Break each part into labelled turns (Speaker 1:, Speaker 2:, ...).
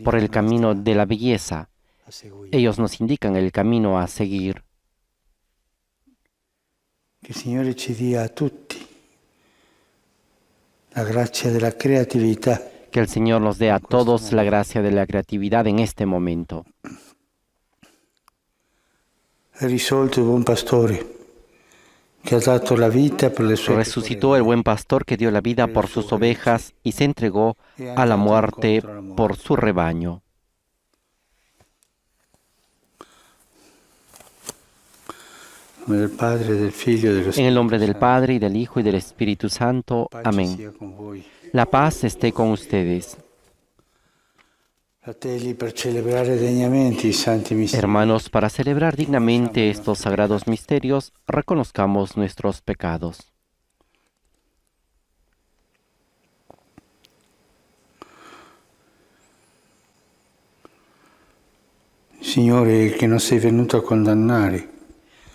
Speaker 1: por el camino de la belleza. Ellos nos indican el camino a seguir.
Speaker 2: Que il Signore ci dia a tutti la grazia della creatività.
Speaker 1: Que el Señor nos dé a todos la gracia de la creatividad en este momento.
Speaker 2: È risolto il buon pastore que ha dato la vida per le sue
Speaker 1: Resucitó el buen pastor que dio la vida por sus ovejas y se entregó a la muerte por su rebaño.
Speaker 2: En el Padre, del Figlio, dello
Speaker 1: En el nombre del
Speaker 2: Spirito
Speaker 1: Padre, y del Hijo, y del Espíritu Santo.
Speaker 2: Santo. Pace
Speaker 1: Amén.
Speaker 2: sia con voi.
Speaker 1: La paz esté con ustedes.
Speaker 2: Fratelli, per celebrare degnamente i santi misteri,
Speaker 1: Hermanos, para celebrar dignamente estos sagrados misterios, reconozcamos nuestros pecados.
Speaker 2: Signore, che non sei venuto a condannare,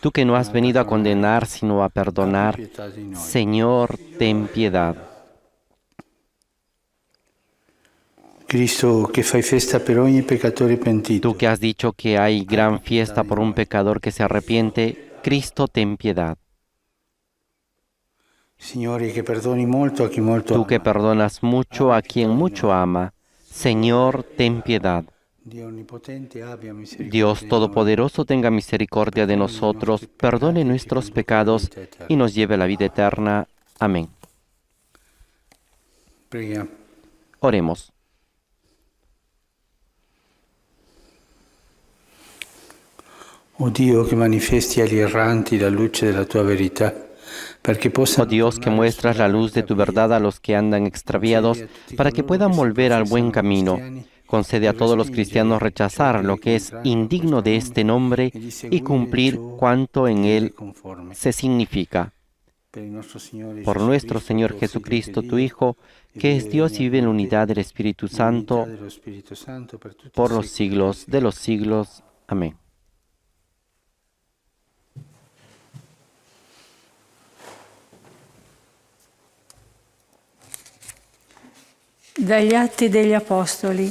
Speaker 1: Tú que no has venido a condenar, sino a perdonar,
Speaker 2: abbi pietà di noi.
Speaker 1: Señor, ten piedad.
Speaker 2: Cristo, che fai festa per ogni peccatore pentito,
Speaker 1: Tú que has dicho que hay gran fiesta por un pecador que se arrepiente, Cristo, ten piedad.
Speaker 2: Signore, che perdoni molto a chi molto
Speaker 1: Tú que
Speaker 2: ama.
Speaker 1: perdonas mucho a quien mucho ama, Señor, ten piedad.
Speaker 2: Dio onnipotente abbia misericordia
Speaker 1: Dios
Speaker 2: di noi.
Speaker 1: Todopoderoso tenga misericordia de nosotros, perdone nuestros pecados y nos lleve a la vida eterna. Amén.
Speaker 2: Preghiamo.
Speaker 1: Oremos.
Speaker 2: O Dio, che manifesti agli erranti la luce della tua verità, perché
Speaker 1: Oh
Speaker 2: possano
Speaker 1: Dios, que muestras la luz de tu verdad a los que andan extraviados, para que puedan volver al buen camino. Concede a todos los cristianos rechazar lo que es indigno de este nombre y cumplir cuanto en él se significa. Por nuestro Señor Jesucristo, tu Hijo, que es Dios y vive en la unidad del Espíritu Santo, por los siglos de los siglos. Amén.
Speaker 3: Dagli Atti degli Apostoli.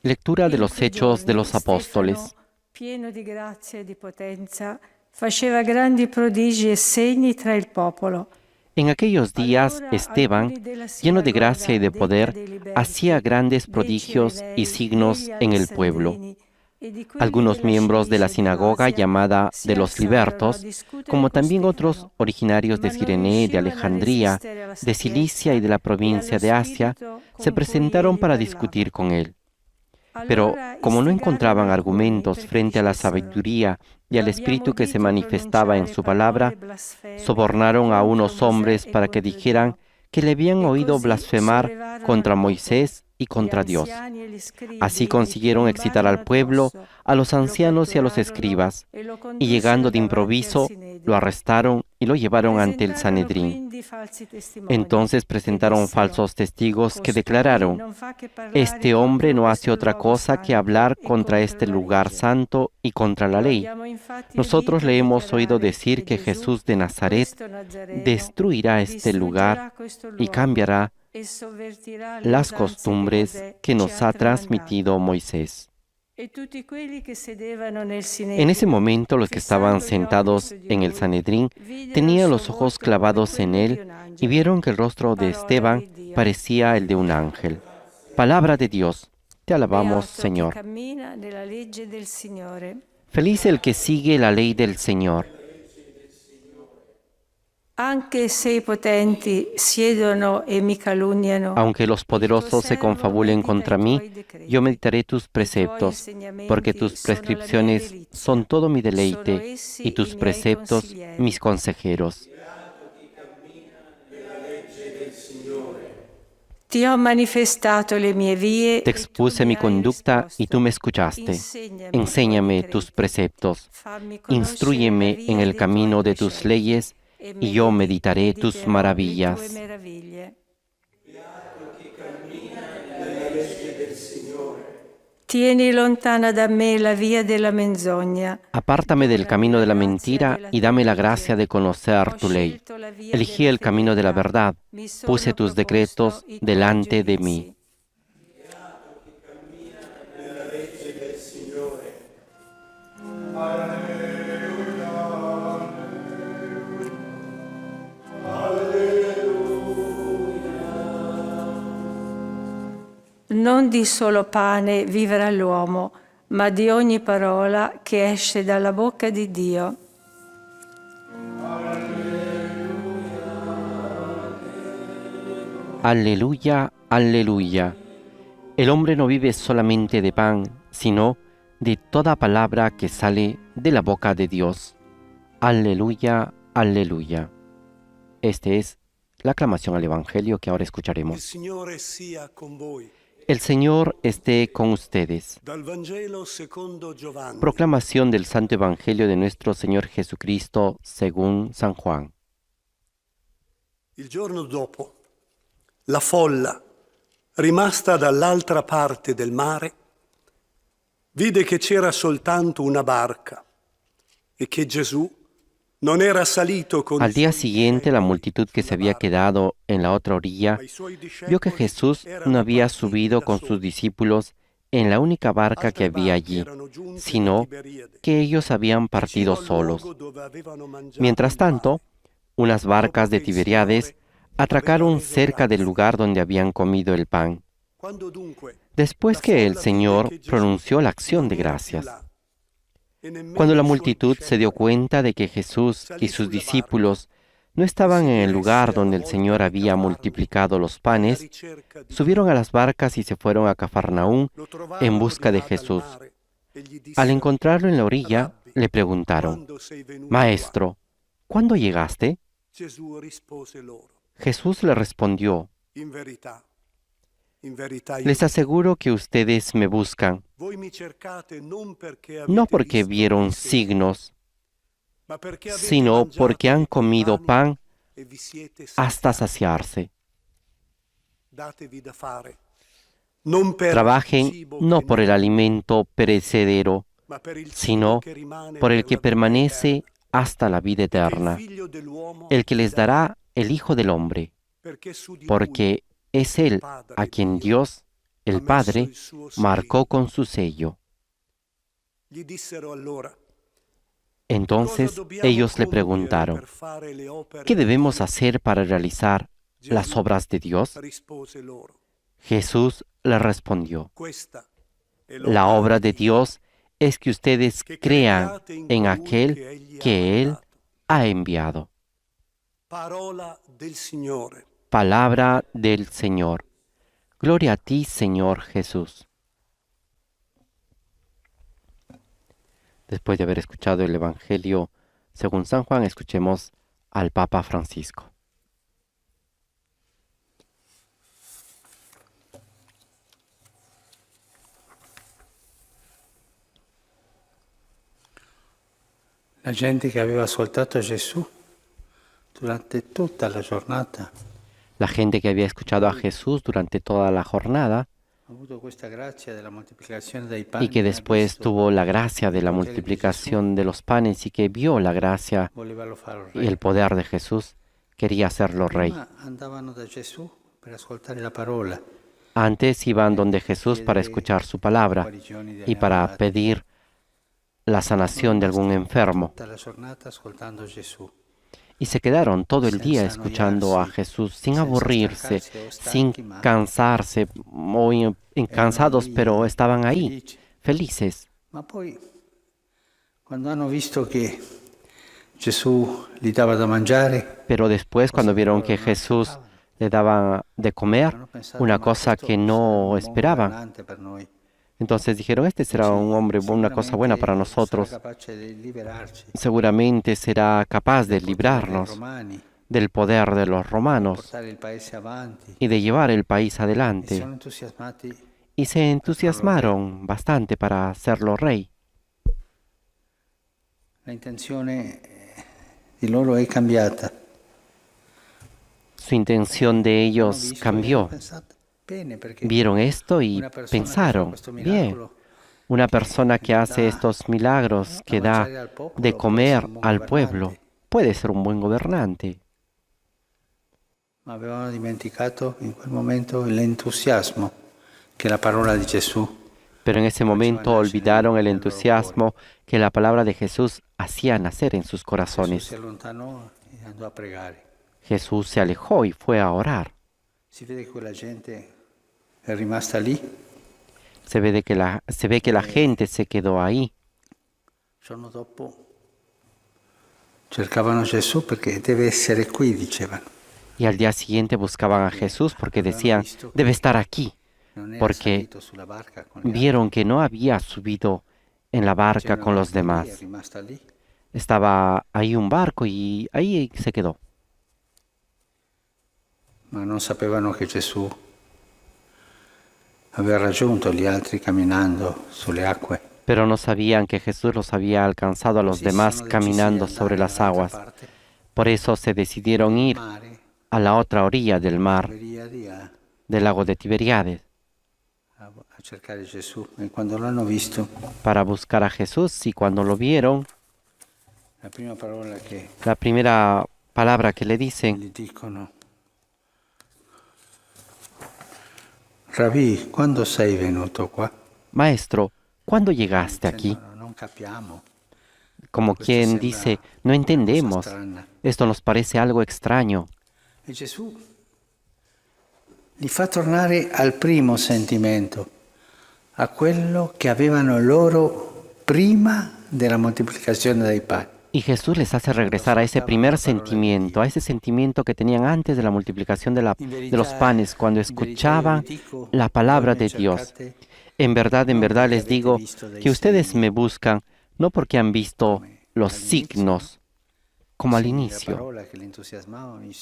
Speaker 1: Lectura de los Hechos de los Apóstoles.
Speaker 3: Pieno di grazia e di potenza, faceva grandi prodigi e segni tra il popolo.
Speaker 1: En aquellos días, Esteban, lleno de gracia y de poder, hacía grandes prodigios y signos en el pueblo. Algunos miembros de la sinagoga llamada de los libertos, como también otros originarios de Cirene, de Alejandría, de Cilicia y de la provincia de Asia, se presentaron para discutir con él. Pero como no encontraban argumentos frente a la sabiduría y al espíritu que se manifestaba en su palabra, sobornaron a unos hombres para que dijeran que le habían oído blasfemar contra Moisés y contra Dios. Así consiguieron excitar al pueblo, a los ancianos y a los escribas, y llegando de improviso, lo arrestaron y lo llevaron ante el Sanedrín. Entonces presentaron falsos testigos que declararon: este hombre no hace otra cosa que hablar contra este lugar santo y contra la ley. Nosotros le hemos oído decir que Jesús de Nazaret destruirá este lugar y cambiará las costumbres que nos ha transmitido Moisés. En ese momento los que estaban sentados en el Sanedrín tenían los ojos clavados en él y vieron que el rostro de Esteban parecía el de un ángel. Palabra de Dios. Te alabamos, Señor. Feliz el que sigue la ley del Señor.
Speaker 3: Anche se i potenti siedono e mi calunniano,
Speaker 1: Aunque los poderosos se confabulen contra mí, yo meditaré tus preceptos, porque tus prescripciones son todo mi deleite y tus preceptos mis consejeros.
Speaker 3: ti ho manifestato le mie vie.
Speaker 1: Te expuse mi conducta y tú me escuchaste. Enséñame tus preceptos. Instrúyeme en el camino de tus leyes y yo meditaré tus maravillas.
Speaker 3: Tieni lontana da me la via della menzogna.
Speaker 1: Apártame del camino de la mentira y dame la gracia de conocer tu ley. Elegí el camino de la verdad, puse tus decretos delante de mí.
Speaker 3: Non di solo pane vivrà l'uomo, ma di ogni parola che esce dalla bocca di Dio.
Speaker 1: Aleluya, aleluya. El hombre no vive solamente de pan, sino de toda palabra que sale de la boca de Dios. Aleluya, aleluya. Esta es la aclamación al Evangelio que ahora
Speaker 4: Il
Speaker 1: escucharemos.
Speaker 4: Signore sia con voi.
Speaker 1: El Señor esté con ustedes.
Speaker 4: Dal Vangelo secondo Giovanni.
Speaker 1: Proclamación del Santo Evangelio de nuestro Señor Jesucristo según San Juan.
Speaker 4: Il giorno dopo, la folla, rimasta dall'altra parte del mare, vide che c'era soltanto una barca e che Gesù non era salito con
Speaker 1: Al
Speaker 4: i
Speaker 1: día
Speaker 4: suoi
Speaker 1: siguiente, la
Speaker 4: discepoli
Speaker 1: multitud que se
Speaker 4: sulla
Speaker 1: había
Speaker 4: barca,
Speaker 1: quedado en la otra orilla
Speaker 4: ma i suoi
Speaker 1: vio que
Speaker 4: discepoli
Speaker 1: Jesús
Speaker 4: erano
Speaker 1: no había
Speaker 4: partiti
Speaker 1: subido
Speaker 4: da
Speaker 1: con
Speaker 4: soli.
Speaker 1: sus discípulos en la única barca que
Speaker 4: Altre
Speaker 1: había
Speaker 4: barche
Speaker 1: allí,
Speaker 4: erano giunte da
Speaker 1: sino
Speaker 4: Tiberiade,
Speaker 1: que ellos habían partido
Speaker 4: vicino al luogo
Speaker 1: solos.
Speaker 4: dove avevano mangiato
Speaker 1: Mientras
Speaker 4: il pane.
Speaker 1: tanto, unas barcas de Tiberíades atracaron cerca del lugar donde habían comido el pan.
Speaker 4: Quando dunque
Speaker 1: Después
Speaker 4: la
Speaker 1: que el
Speaker 4: folla
Speaker 1: Señor
Speaker 4: vide che Gesù
Speaker 1: pronunció la acción
Speaker 4: non
Speaker 1: de
Speaker 4: era più
Speaker 1: gracias,
Speaker 4: là, e nemmeno
Speaker 1: cuando la
Speaker 4: i suoi
Speaker 1: multitud se dio
Speaker 4: discepoli,
Speaker 1: cuenta de que Jesús
Speaker 4: salì
Speaker 1: y sus
Speaker 4: sulla
Speaker 1: discípulos no
Speaker 4: barca,
Speaker 1: estaban
Speaker 4: si
Speaker 1: en el
Speaker 4: diresse
Speaker 1: lugar
Speaker 4: alla
Speaker 1: donde el
Speaker 4: volta
Speaker 1: Señor
Speaker 4: di
Speaker 1: había
Speaker 4: Cafarno,
Speaker 1: multiplicado los
Speaker 4: alla
Speaker 1: panes,
Speaker 4: ricerca di
Speaker 1: subieron a
Speaker 4: Gesù.
Speaker 1: las barcas y se fueron a Cafarnaún
Speaker 4: Lo
Speaker 1: en
Speaker 4: trovarono
Speaker 1: busca
Speaker 4: di
Speaker 1: de
Speaker 4: là dal
Speaker 1: Jesús.
Speaker 4: mare e gli
Speaker 1: Al
Speaker 4: dissero:
Speaker 1: encontrarlo en la orilla,
Speaker 4: Rabbi,
Speaker 1: le preguntaron,
Speaker 4: quando sei venuto
Speaker 1: Maestro, ¿cuándo llegaste?
Speaker 4: qua? Gesù rispose loro:
Speaker 1: Jesús le respondió,
Speaker 4: in verità io
Speaker 1: les
Speaker 4: vi dico,
Speaker 1: aseguro que ustedes me buscan,
Speaker 4: voi mi cercate non perché
Speaker 1: no
Speaker 4: avete
Speaker 1: porque
Speaker 4: visto
Speaker 1: vieron
Speaker 4: dei segni,
Speaker 1: signos,
Speaker 4: ma perché avete
Speaker 1: sino
Speaker 4: mangiato
Speaker 1: porque han
Speaker 4: di quei
Speaker 1: comido
Speaker 4: pani
Speaker 1: pan
Speaker 4: e vi siete
Speaker 1: hasta
Speaker 4: saziati.
Speaker 1: saciarse.
Speaker 4: Datevi da fare, non per il
Speaker 1: Trabajen
Speaker 4: cibo
Speaker 1: no
Speaker 4: che
Speaker 1: por el
Speaker 4: non
Speaker 1: alimento perecedero,
Speaker 4: ma per il cibo
Speaker 1: sino
Speaker 4: che rimane
Speaker 1: por el
Speaker 4: per
Speaker 1: que
Speaker 4: la vita
Speaker 1: permanece
Speaker 4: eterna,
Speaker 1: hasta la vida
Speaker 4: e che il
Speaker 1: eterna,
Speaker 4: figlio dell'uomo
Speaker 1: el que
Speaker 4: vi
Speaker 1: les dará el Hijo del Hombre,
Speaker 4: perché su di lui
Speaker 1: porque es Él
Speaker 4: Padre
Speaker 1: a quien
Speaker 4: Dio
Speaker 1: Dios,
Speaker 4: ha
Speaker 1: el
Speaker 4: messo
Speaker 1: Padre,
Speaker 4: il suo
Speaker 1: marcó
Speaker 4: spirito.
Speaker 1: con su sello.
Speaker 4: Gli dissero allora: cosa
Speaker 1: Entonces
Speaker 4: dobbiamo
Speaker 1: ellos le
Speaker 4: compiere
Speaker 1: preguntaron,
Speaker 4: per fare le opere
Speaker 1: ¿qué
Speaker 4: di
Speaker 1: debemos
Speaker 4: Dio?
Speaker 1: hacer para realizar las
Speaker 4: Gesù
Speaker 1: obras de Dios?
Speaker 4: rispose loro:
Speaker 1: Jesús le respondió,
Speaker 4: questa è
Speaker 1: la
Speaker 4: l'opera
Speaker 1: obra
Speaker 4: di
Speaker 1: de Dios es que ustedes
Speaker 4: che
Speaker 1: crean
Speaker 4: crediate in
Speaker 1: en
Speaker 4: colui
Speaker 1: aquel
Speaker 4: che egli ha
Speaker 1: que Él
Speaker 4: mandato.
Speaker 1: ha enviado.
Speaker 4: Parola del Signore.
Speaker 1: Palabra del Señor. Gloria a ti, Señor Jesús. Después de haber escuchado el Evangelio según San Juan, escuchemos al Papa Francisco.
Speaker 2: La gente che aveva ascoltato Gesù durante tutta la giornata
Speaker 1: La gente que había escuchado a Jesús durante toda la jornada
Speaker 2: ha avuto questa grazia della moltiplicazione dei
Speaker 1: y
Speaker 2: pani,
Speaker 1: que
Speaker 2: ha
Speaker 1: después
Speaker 2: visto
Speaker 1: tuvo la gracia de
Speaker 2: il
Speaker 1: la
Speaker 2: potere di
Speaker 1: multiplicación de los panes y que vio la gracia
Speaker 2: Gesù, volevano farlo
Speaker 1: y el
Speaker 2: re.
Speaker 1: poder de Jesús, quería hacerlo rey.
Speaker 2: Prima andavano da Gesù per ascoltare la parola
Speaker 1: Antes iban donde Jesús para escuchar su palabra
Speaker 2: guarigioni degli
Speaker 1: y para
Speaker 2: ammalati.
Speaker 1: pedir la sanación de algún enfermo.
Speaker 2: Tutta la giornata ascoltando Gesù.
Speaker 1: Y se quedaron todo el día
Speaker 2: Senza
Speaker 1: escuchando a
Speaker 2: annoiarsi,
Speaker 1: Jesús, sin
Speaker 2: senza
Speaker 1: aburrirse,
Speaker 2: stancarsi o
Speaker 1: sin
Speaker 2: stanchi, ma
Speaker 1: cansarse o cansados,
Speaker 2: lì
Speaker 1: pero estaban ahí,
Speaker 2: felici.
Speaker 1: felices.
Speaker 2: Ma poi, quando hanno visto che Gesù gli dava da mangiare,
Speaker 1: Pero después, cuando vieron que Jesús le daba de comer,
Speaker 2: hanno pensato,
Speaker 1: una
Speaker 2: "Ma
Speaker 1: cosa
Speaker 2: questo
Speaker 1: que
Speaker 2: sarà un
Speaker 1: no
Speaker 2: buon
Speaker 1: esperaban,
Speaker 2: governante per noi.
Speaker 1: entonces dijeron, este será un hombre, una cosa buena para nosotros.
Speaker 2: Sarà capace di liberarci
Speaker 1: Seguramente será capaz de
Speaker 2: dai
Speaker 1: librarnos
Speaker 2: romani,
Speaker 1: del poder de los romanos
Speaker 2: portare il paese avanti.
Speaker 1: y de llevar el país
Speaker 2: E sono
Speaker 1: adelante.
Speaker 2: entusiasmati.
Speaker 1: Y se entusiasmaron bastante para hacerlo rey.
Speaker 2: La intenzione di loro è cambiata.
Speaker 1: Su intención de
Speaker 2: Hanno
Speaker 1: ellos
Speaker 2: visto e hanno
Speaker 1: cambió.
Speaker 2: pensato, bene, perché
Speaker 1: Vieron esto y
Speaker 2: una persona che fa
Speaker 1: pensaron,
Speaker 2: questo
Speaker 1: bien,
Speaker 2: miracolo
Speaker 1: una persona que hace
Speaker 2: da
Speaker 1: estos milagros, que
Speaker 2: da
Speaker 1: da
Speaker 2: mangiare al popolo,
Speaker 1: de
Speaker 2: può
Speaker 1: comer
Speaker 2: essere un buon
Speaker 1: al
Speaker 2: governante.
Speaker 1: pueblo, puede ser un buen gobernante.
Speaker 2: Ma avevano dimenticato in quel momento l'entusiasmo che la parola di Gesù
Speaker 1: Pero en ese momento
Speaker 2: nacer
Speaker 1: olvidaron el
Speaker 2: nel loro
Speaker 1: entusiasmo que la palabra de Jesús hacía nacer en sus
Speaker 2: Gesù
Speaker 1: corazones.
Speaker 2: si allontanò e andò a pregare.
Speaker 1: Jesús se alejó y fue a orar.
Speaker 2: Si vede che quella gente è rimasta lì.
Speaker 1: Se ve que la gente se quedó ahí.
Speaker 2: Il giorno dopo cercavano Gesù perché deve essere qui, dicevano.
Speaker 1: Y al día siguiente buscaban a Jesús porque decían, debe estar aquí,
Speaker 2: Non era
Speaker 1: porque
Speaker 2: salito sulla barca con gli altri.
Speaker 1: vieron que no había subido en la barca con los
Speaker 2: È
Speaker 1: demás.
Speaker 2: rimasta lì.
Speaker 1: Estaba ahí un barco y ahí se quedó.
Speaker 2: Ma non sapevano che Gesù aveva raggiunto gli altri camminando sulle acque.
Speaker 1: Pero no sabían que Jesús los había alcanzado a los
Speaker 2: Così
Speaker 1: demás
Speaker 2: sono decisi
Speaker 1: caminando
Speaker 2: di
Speaker 1: sobre
Speaker 2: andare
Speaker 1: las
Speaker 2: dall'altra
Speaker 1: aguas.
Speaker 2: parte
Speaker 1: Por eso se decidieron
Speaker 2: del
Speaker 1: ir
Speaker 2: mare,
Speaker 1: a la otra orilla del mar,
Speaker 2: Tiberiadi,
Speaker 1: del lago de Tiberíades,
Speaker 2: a cercare Gesù. E quando l'hanno visto,
Speaker 1: para buscar a Jesús. Y cuando lo vieron,
Speaker 2: la prima parola che
Speaker 1: la primera palabra que le dicen,
Speaker 2: gli dicono: Rabì, quando sei venuto qua?
Speaker 1: Maestro, ¿cuándo llegaste aquí?
Speaker 2: Dicendo, non capiamo.
Speaker 1: Como
Speaker 2: Questo
Speaker 1: quien
Speaker 2: sembra
Speaker 1: dice, no
Speaker 2: una cosa
Speaker 1: entendemos,
Speaker 2: strana.
Speaker 1: esto nos parece algo extraño.
Speaker 2: E Gesù li fa tornare al primo sentimento, a quello che avevano loro prima della moltiplicazione dei pani.
Speaker 1: Y Jesús les hace regresar a ese primer sentimiento, a ese sentimiento que tenían antes de la multiplicación de los panes, cuando escuchaban la palabra de Dios. En verdad les digo que ustedes me buscan no porque han visto los signos, como al inicio.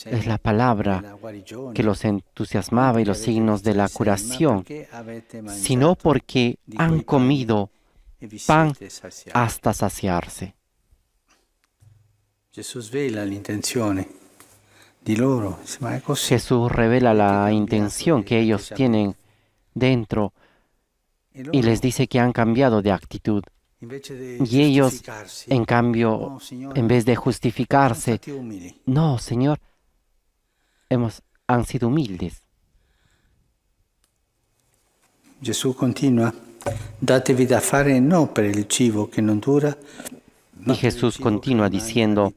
Speaker 1: Es la palabra que los entusiasmaba y los signos de la curación, sino porque han comido pan hasta saciarse.
Speaker 2: Gesù svela l'intenzione di loro, ma è così.
Speaker 1: Jesús revela la intención que ellos tienen dentro y les dice que han cambiado de actitud.
Speaker 2: Invece di
Speaker 1: Y ellos,
Speaker 2: giustificarsi,
Speaker 1: en cambio,
Speaker 2: no, Signore,
Speaker 1: en vez de
Speaker 2: siamo
Speaker 1: justificarse,
Speaker 2: stati umili.
Speaker 1: no, Señor, han sido humildes.
Speaker 2: Gesù continua: datevi da fare non per il cibo che non dura,
Speaker 1: Y Jesús continúa diciendo,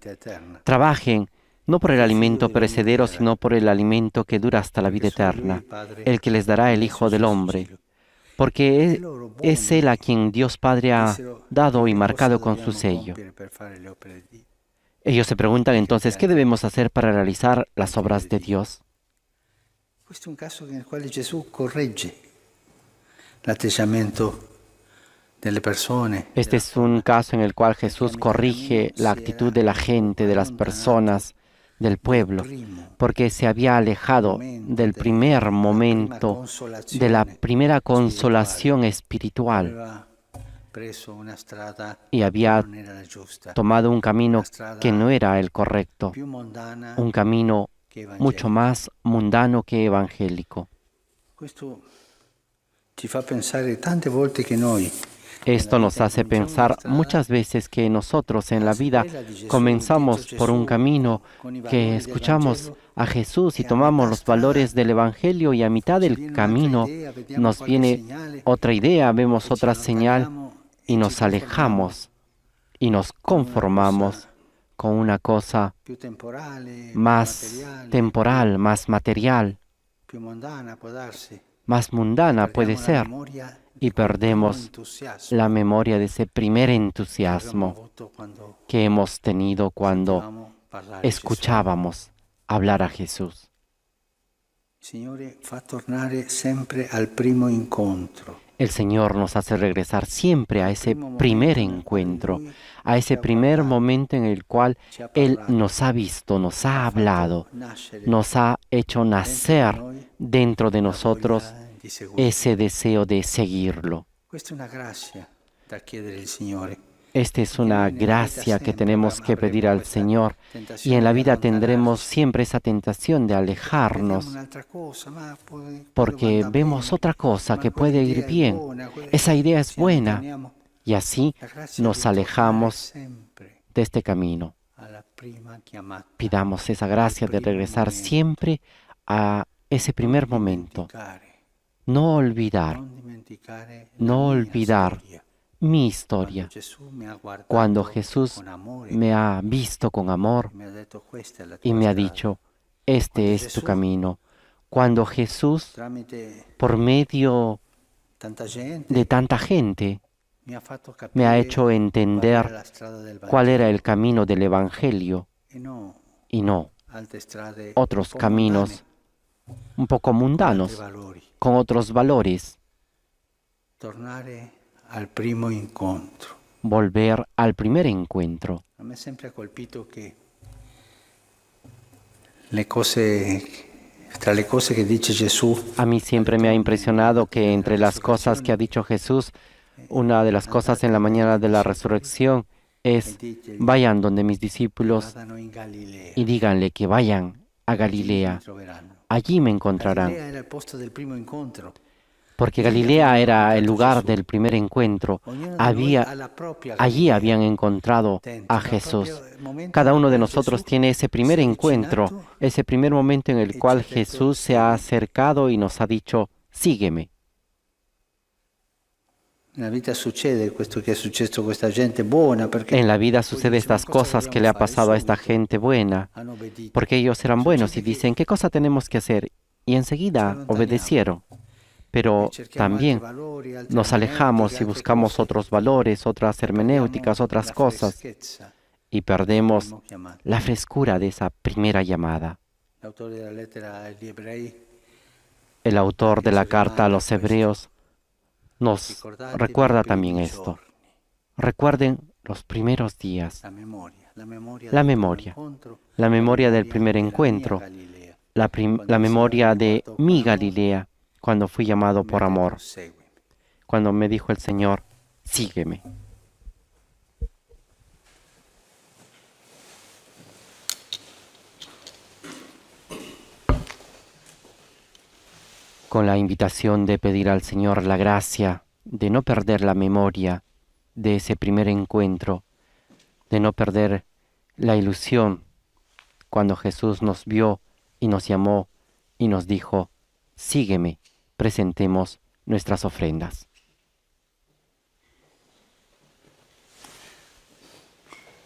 Speaker 1: trabajen no por el alimento perecedero, sino por el alimento que dura hasta la vida eterna, el que les dará el Hijo del Hombre. Porque es Él a quien Dios Padre ha dado y marcado con su sello. Ellos se preguntan entonces, ¿qué debemos hacer para realizar las obras de Dios?
Speaker 2: Questo è un caso nel quale Gesù corregge l'atteggiamento delle persone.
Speaker 1: Este es un caso en el cual Jesús corrige la actitud de la gente, de las personas, del pueblo, porque se había alejado del primer momento, de la primera consolación espiritual,
Speaker 2: Aveva preso una strada
Speaker 1: y había
Speaker 2: che non era la giusta,
Speaker 1: tomado un camino que no era el correcto,
Speaker 2: più mondana
Speaker 1: un camino
Speaker 2: che
Speaker 1: mucho
Speaker 2: evangelica.
Speaker 1: más mundano que evangélico.
Speaker 2: Questo ci fa pensare tante volte che noi
Speaker 1: Esto nos hace pensar muchas veces que nosotros en la vida comenzamos por un camino que escuchamos a Jesús y tomamos los valores del Evangelio y a mitad del camino nos viene otra idea, vemos otra señal y nos alejamos y nos conformamos con una cosa
Speaker 2: più temporale,
Speaker 1: más
Speaker 2: materiale,
Speaker 1: temporal, más material,
Speaker 2: più mondana può darsi.
Speaker 1: más mundana puede
Speaker 2: Perdiamo la
Speaker 1: ser,
Speaker 2: memoria
Speaker 1: y perdemos
Speaker 2: entusiasmo
Speaker 1: la memoria de ese primer
Speaker 2: che abbiamo
Speaker 1: entusiasmo
Speaker 2: avuto quando
Speaker 1: que hemos tenido cuando
Speaker 2: sentivamo parlare di Gesù.
Speaker 1: escuchábamos hablar a Jesús.
Speaker 2: Il Signore fa tornare sempre al primo incontro.
Speaker 1: El Señor nos hace regresar siempre a ese primer encuentro, a ese primer momento en el cual Él nos ha visto, nos ha hablado, nos ha hecho nacer dentro de nosotros ese deseo de seguirlo.
Speaker 2: Questa è una grazia da chiedere al Signore.
Speaker 1: Esta es una gracia que tenemos que pedir al Señor, y en la vida tendremos siempre esa tentación de
Speaker 2: Vediamo
Speaker 1: alejarnos
Speaker 2: un'altra cosa, ma poi
Speaker 1: porque
Speaker 2: guarda
Speaker 1: vemos
Speaker 2: bene,
Speaker 1: otra cosa
Speaker 2: ma
Speaker 1: que puede
Speaker 2: quell'idea
Speaker 1: ir
Speaker 2: è
Speaker 1: bien.
Speaker 2: buona,
Speaker 1: Esa idea es
Speaker 2: ci
Speaker 1: buena,
Speaker 2: allontaniamo.
Speaker 1: y así
Speaker 2: La grazia
Speaker 1: nos
Speaker 2: di tornare
Speaker 1: alejamos
Speaker 2: sempre
Speaker 1: de este camino.
Speaker 2: alla prima chiamata.
Speaker 1: Pidamos esa gracia de regresar siempre a ese primer momento. No olvidar,
Speaker 2: Non dimenticare la
Speaker 1: no
Speaker 2: mia
Speaker 1: olvidar
Speaker 2: storia.
Speaker 1: mi historia.
Speaker 2: Quando Gesù mi ha guardato
Speaker 1: Cuando Jesús
Speaker 2: con amore,
Speaker 1: me ha visto con amor
Speaker 2: mi ha detto, questa è la
Speaker 1: y
Speaker 2: tua
Speaker 1: me ha
Speaker 2: strada.
Speaker 1: dicho, este es tu camino. cuando Jesús,
Speaker 2: tramite
Speaker 1: por medio
Speaker 2: tanta gente,
Speaker 1: de tanta gente,
Speaker 2: mi ha fatto capire
Speaker 1: me ha hecho
Speaker 2: qual era
Speaker 1: entender
Speaker 2: la strada del
Speaker 1: cuál era
Speaker 2: Vangelo
Speaker 1: el camino del Evangelio
Speaker 2: e no
Speaker 1: y no
Speaker 2: altre strade
Speaker 1: otros
Speaker 2: un po'
Speaker 1: caminos un poco
Speaker 2: mundane, con altri
Speaker 1: mundanos,
Speaker 2: valori.
Speaker 1: con otros valores.
Speaker 2: Tornare al primo incontro.
Speaker 1: Volver al primer encuentro.
Speaker 2: A me sempre ha colpito che le cose, tra le cose che dice Gesù,
Speaker 1: A mí siempre me ha impresionado que entre las cosas que ha dicho Jesús, una de las cosas en la mañana de la resurrección es: vayan donde mis discípulos
Speaker 2: vadano in Galilea,
Speaker 1: y díganle que vayan a
Speaker 2: allí mi
Speaker 1: Galilea.
Speaker 2: troveranno.
Speaker 1: Allí me
Speaker 2: Galilea
Speaker 1: encontrarán.
Speaker 2: era il posto del primo incontro.
Speaker 1: Porque Galilea era el lugar del primer encuentro.
Speaker 2: Ognuno di noi ha la propria
Speaker 1: Allí
Speaker 2: Galilea.
Speaker 1: habían encontrado a
Speaker 2: Dentro,
Speaker 1: Jesús.
Speaker 2: proprio momento
Speaker 1: Cada
Speaker 2: nel
Speaker 1: uno de
Speaker 2: quale
Speaker 1: nosotros
Speaker 2: Gesù
Speaker 1: tiene ese primer
Speaker 2: si è
Speaker 1: encuentro,
Speaker 2: avvicinato
Speaker 1: ese primer momento en el
Speaker 2: e
Speaker 1: cual
Speaker 2: ci ha detto,
Speaker 1: Jesús se ha
Speaker 2: "Sígueme".
Speaker 1: acercado y nos ha dicho: sígueme.
Speaker 2: Nella vita succede questo che è successo a questa gente buona, perché
Speaker 1: En la vida
Speaker 2: poi
Speaker 1: sucede
Speaker 2: dice, "Ma
Speaker 1: estas
Speaker 2: cosa
Speaker 1: cosas que
Speaker 2: dobbiamo
Speaker 1: le ha
Speaker 2: fare
Speaker 1: pasado a esta
Speaker 2: subito?"
Speaker 1: gente buena,
Speaker 2: Hanno obbedito.
Speaker 1: porque ellos eran
Speaker 2: Son
Speaker 1: buenos y
Speaker 2: gente che
Speaker 1: dicen: ¿qué cosa tenemos que hacer? Y enseguida
Speaker 2: allontaniamo.
Speaker 1: obedecieron. Pero
Speaker 2: cerchiamo
Speaker 1: también
Speaker 2: altri valori, altre
Speaker 1: nos alejamos
Speaker 2: hermeneutiche,
Speaker 1: y
Speaker 2: altre
Speaker 1: buscamos
Speaker 2: cose.
Speaker 1: otros valores, otras hermenéuticas,
Speaker 2: Perdiamo
Speaker 1: otras
Speaker 2: la
Speaker 1: cosas,
Speaker 2: freschezza
Speaker 1: y
Speaker 2: del
Speaker 1: perdemos
Speaker 2: primo chiamato.
Speaker 1: la frescura de esa primera llamada.
Speaker 2: L'autore della lettera agli ebrei
Speaker 1: El autor de la carta a los hebreos nos
Speaker 2: ricordatevi
Speaker 1: recuerda
Speaker 2: i primi
Speaker 1: también esto.
Speaker 2: giorni.
Speaker 1: Recuerden los primeros días,
Speaker 2: La memoria
Speaker 1: la
Speaker 2: del
Speaker 1: memoria,
Speaker 2: primo incontro,
Speaker 1: la memoria del primer
Speaker 2: della mia
Speaker 1: encuentro,
Speaker 2: Galilea,
Speaker 1: la
Speaker 2: quando il
Speaker 1: memoria
Speaker 2: Signore mi
Speaker 1: de
Speaker 2: guardò con
Speaker 1: mi
Speaker 2: amor,
Speaker 1: Galilea, cuando fui llamado
Speaker 2: mi ha
Speaker 1: por
Speaker 2: detto,
Speaker 1: amor,
Speaker 2: "Seguimi".
Speaker 1: cuando me dijo el Señor: sígueme. Con la invitación de pedir al Señor la gracia de no perder la memoria de ese primer encuentro, de no perder la ilusión cuando Jesús nos vio y nos llamó y nos dijo: sígueme, presentemos nuestras ofrendas.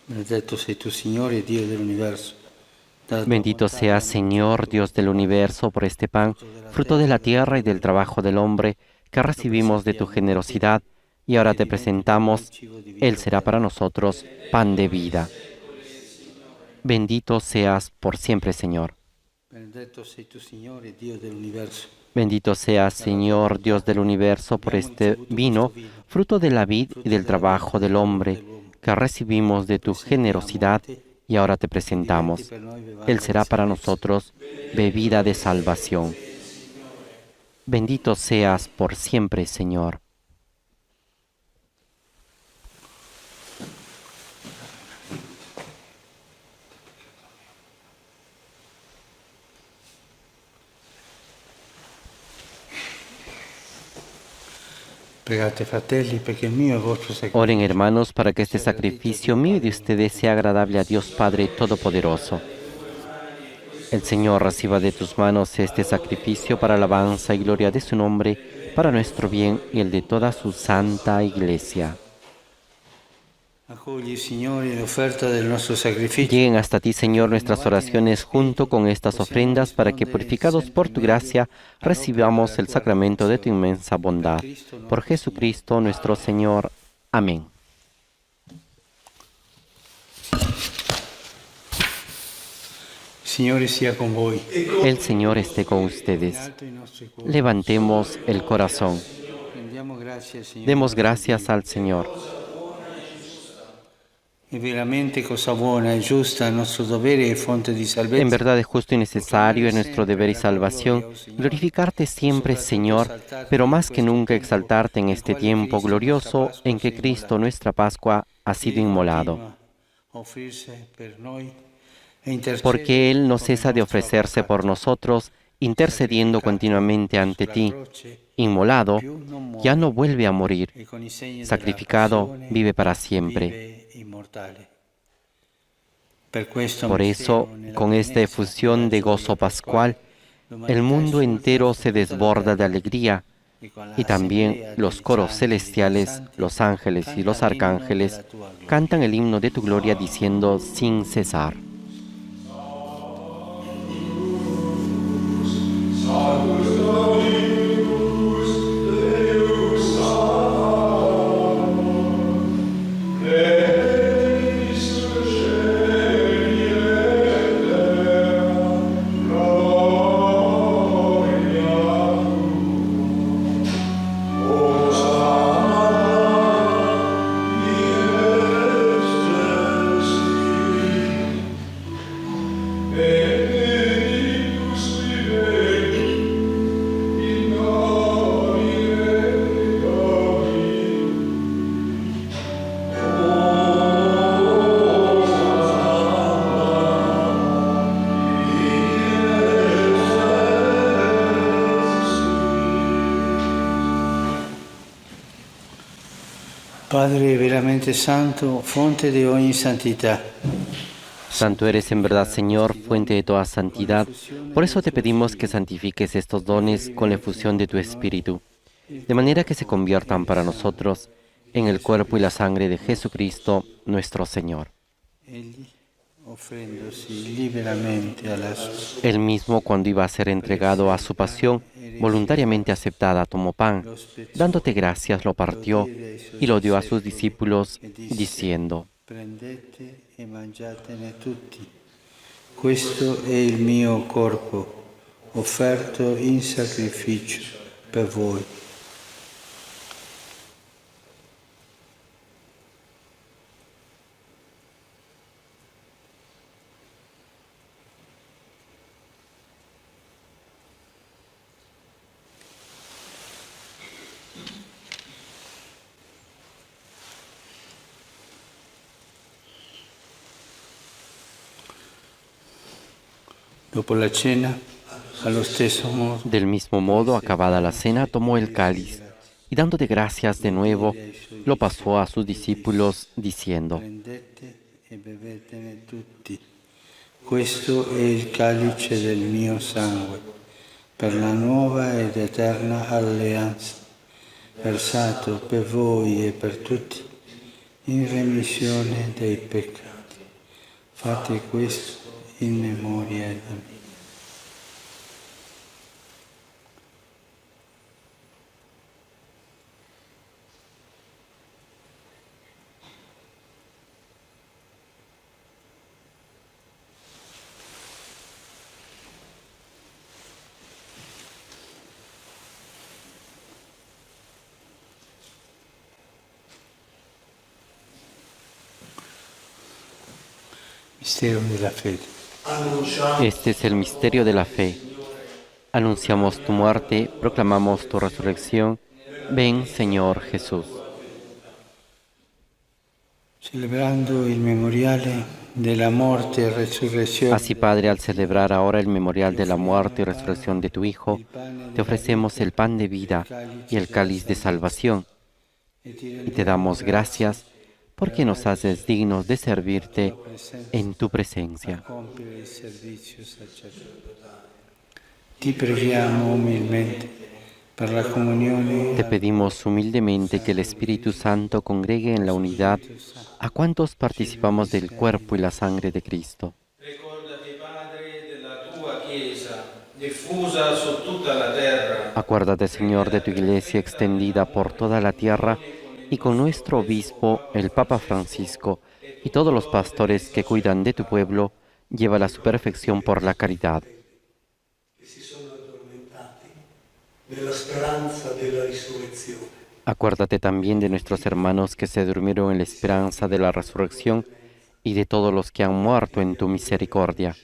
Speaker 2: Benedetto sei tu, Signore, Dio dell'universo. Dalla tua
Speaker 1: Bendito
Speaker 2: bontà
Speaker 1: seas,
Speaker 2: abbiamo
Speaker 1: Señor,
Speaker 2: ricevuto
Speaker 1: Dios del universo, por este pan, fruto de la tierra y del trabajo del hombre, que recibimos de tu generosidad, y ahora te presentamos. Él será para nosotros pan de vida. Bendito seas por siempre, Señor.
Speaker 2: Benedetto sei tu, Signore, Dio dell'universo.
Speaker 1: Bendito seas, Señor, Dios del universo, por este vino, fruto de la vid y del trabajo del hombre, que recibimos de tu generosidad, y ahora te presentamos. Él será para nosotros bebida de salvación. Bendito seas por siempre, Señor.
Speaker 2: Pregate, fratelli, perché il mio e il vostro sacrificio.
Speaker 1: Oren, hermanos, para que este sacrificio mío y de ustedes sea agradable a Dios Padre Todopoderoso. El Señor reciba de tus manos este sacrificio para alabanza y gloria de su nombre, para nuestro bien y el de toda su santa Iglesia.
Speaker 2: Accogli, Signore, l'offerta del nostro sacrificio.
Speaker 1: Lleguen hasta ti, Señor, nuestras oraciones junto con estas ofrendas, para que, purificados por tu gracia, recibamos el sacramento de tu inmensa bondad. Por Jesucristo nuestro Señor. Amén.
Speaker 2: Signore sia con voi.
Speaker 1: El Señor esté con ustedes.
Speaker 2: Alto i nostri cuori.
Speaker 1: Levantemos el corazón.
Speaker 2: Rendiamo grazie al Signore.
Speaker 1: Demos gracias al Señor.
Speaker 2: È veramente cosa buona e giusta, nostro dovere e fonte di salvezza.
Speaker 1: En verdad es justo y necesario, es nuestro deber y salvación, glorificarte siempre, Señor, pero más que nunca exaltarte en este tiempo glorioso en que Cristo, nuestra Pascua, ha sido inmolado. Porque Él no cesa de ofrecerse por nosotros, intercediendo continuamente ante ti. Inmolado, ya no vuelve a morir. Sacrificado, vive para siempre. Por eso, con esta efusión de gozo pascual, el mundo entero se desborda de alegría, y también los coros celestiales, los ángeles y los arcángeles cantan el himno de tu gloria diciendo sin cesar.
Speaker 2: Padre veramente santo, fonte de ogni santidad.
Speaker 1: Santo eres en verdad, Señor, fuente de toda santidad. Por eso te pedimos que santifiques estos dones con la efusión de tu Espíritu, de manera que se conviertan para nosotros en el cuerpo y la sangre de Jesucristo, nuestro Señor. Él mismo, cuando iba a ser entregado a su pasión, voluntariamente aceptada, tomó pan, dándote gracias, lo partió y lo dio a sus discípulos, diciendo:
Speaker 2: Prendete e mangiatene tutti. Questo è il mio corpo, offerto in sacrificio per voi. Dopo la cena, allo stesso modo,
Speaker 1: Del mismo modo, acabada la cena, tomó el cáliz y dándote gracias de nuevo, lo pasó a sus discípulos, diciendo:
Speaker 2: prendete e bevetene tutti. Questo è il calice del mio sangue, per la nuova ed eterna alleanza, versato per voi e per tutti, in remissione dei peccati. Fate questo in memoria di me. Mistero della fede.
Speaker 1: Este es el misterio de la fe. Anunciamos tu muerte, proclamamos tu resurrección. Ven, Señor Jesús.
Speaker 2: Celebrando il memoriale della morte e resurrezione
Speaker 1: Así, Padre, al celebrar ahora el memorial de la muerte y resurrección de tu Hijo, te ofrecemos el pan de vida y el cáliz de salvación, y te damos gracias porque nos haces dignos de servirte en tu presencia.
Speaker 2: compiere il servizio sacerdotale. Ti preghiamo umilmente per la comunione
Speaker 1: Te pedimos humildemente que el Espíritu Santo congregue en la unidad a cuantos participamos del cuerpo y la sangre de Cristo.
Speaker 5: Ricordati, Padre, della tua Chiesa, diffusa su tutta la terra.
Speaker 1: Acuérdate, Señor, de tu Iglesia extendida por toda la tierra y con nuestro obispo, el Papa Francisco, y todos los pastores que cuidan de tu pueblo, llévala a su perfección por la caridad.
Speaker 4: Che si sono addormentati nella speranza della risurrezione.
Speaker 1: Acuérdate también de nuestros hermanos que se durmieron en la esperanza de la resurrección y de todos los que han muerto en tu misericordia.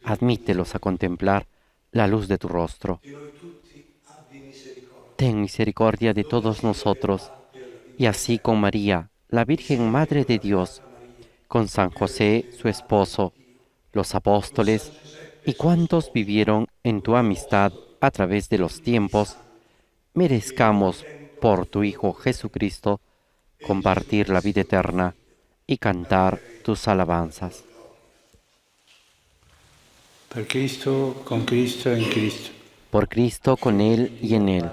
Speaker 1: Admítelos a contemplar la luz de tu rostro. Ten misericordia de todos nosotros, y así con María, la Virgen Madre de Dios, con San José, su esposo, los apóstoles y cuantos vivieron en tu amistad a través de los tiempos, merezcamos por tu Hijo Jesucristo compartir la vida eterna y cantar tus alabanzas.
Speaker 2: per Cristo, con Cristo e in Cristo.
Speaker 1: Por Cristo, con Él y en Él.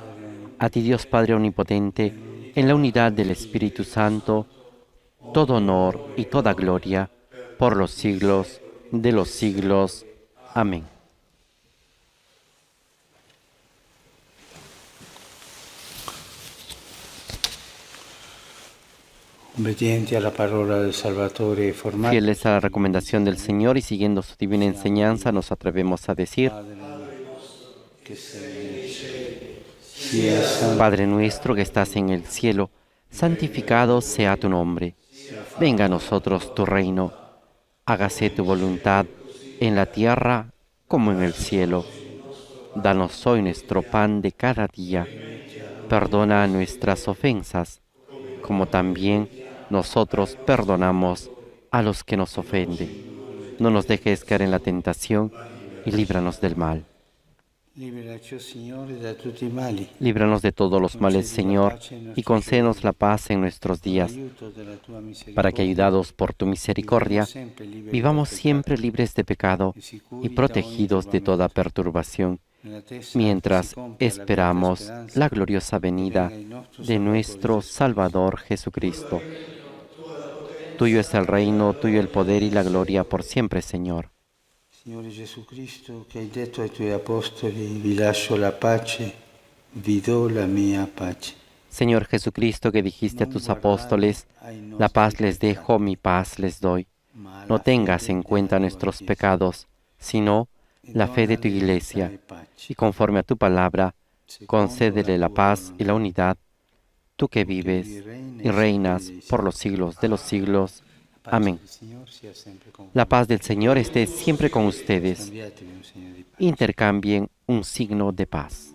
Speaker 1: A ti, Dios Padre Omnipotente, en la unidad del Espíritu Santo, todo honor y toda gloria por los siglos de los siglos. Amén.
Speaker 2: Obbedienti alla parola del Salvatore e formati
Speaker 1: Fieles a la recomendación del Señor y siguiendo su divina enseñanza, nos atrevemos a decir:
Speaker 2: che sei sia santo
Speaker 1: Padre nuestro que estás en el cielo, santificado sea tu nombre. Venga a nosotros tu reino. Hágase tu voluntad en la tierra como en el cielo. Danos hoy nuestro pan de cada día. Perdona nuestras ofensas, como también nosotros perdonamos a los que nos ofenden. No nos dejes caer en la tentación y líbranos del mal.
Speaker 2: Liberaci, Signore, da tutti i mali.
Speaker 1: Líbranos de todos los males, Señor, y concédenos la paz en nuestros días, para que, ayudados por tu misericordia, vivamos siempre libres de pecado y protegidos de toda perturbación, mientras esperamos la gloriosa venida de nuestro Salvador Jesucristo. Tuyo es el reino, tuyo el poder y la gloria por siempre, Señor.
Speaker 2: Signore Gesù Cristo, che hai detto ai tuoi apostoli, vi lascio la pace, vi do la mia pace.
Speaker 1: Señor Jesucristo, que dijiste a tus apóstoles, la paz les dejo, mi paz les doy. No tengas en cuenta nuestros pecados, sino la fe de tu Iglesia, y conforme a tu palabra, concédele la paz y la unidad, tú que vives y reinas por los siglos de los siglos. Amén. La paz del Señor esté siempre con ustedes. Intercambien un signo de paz.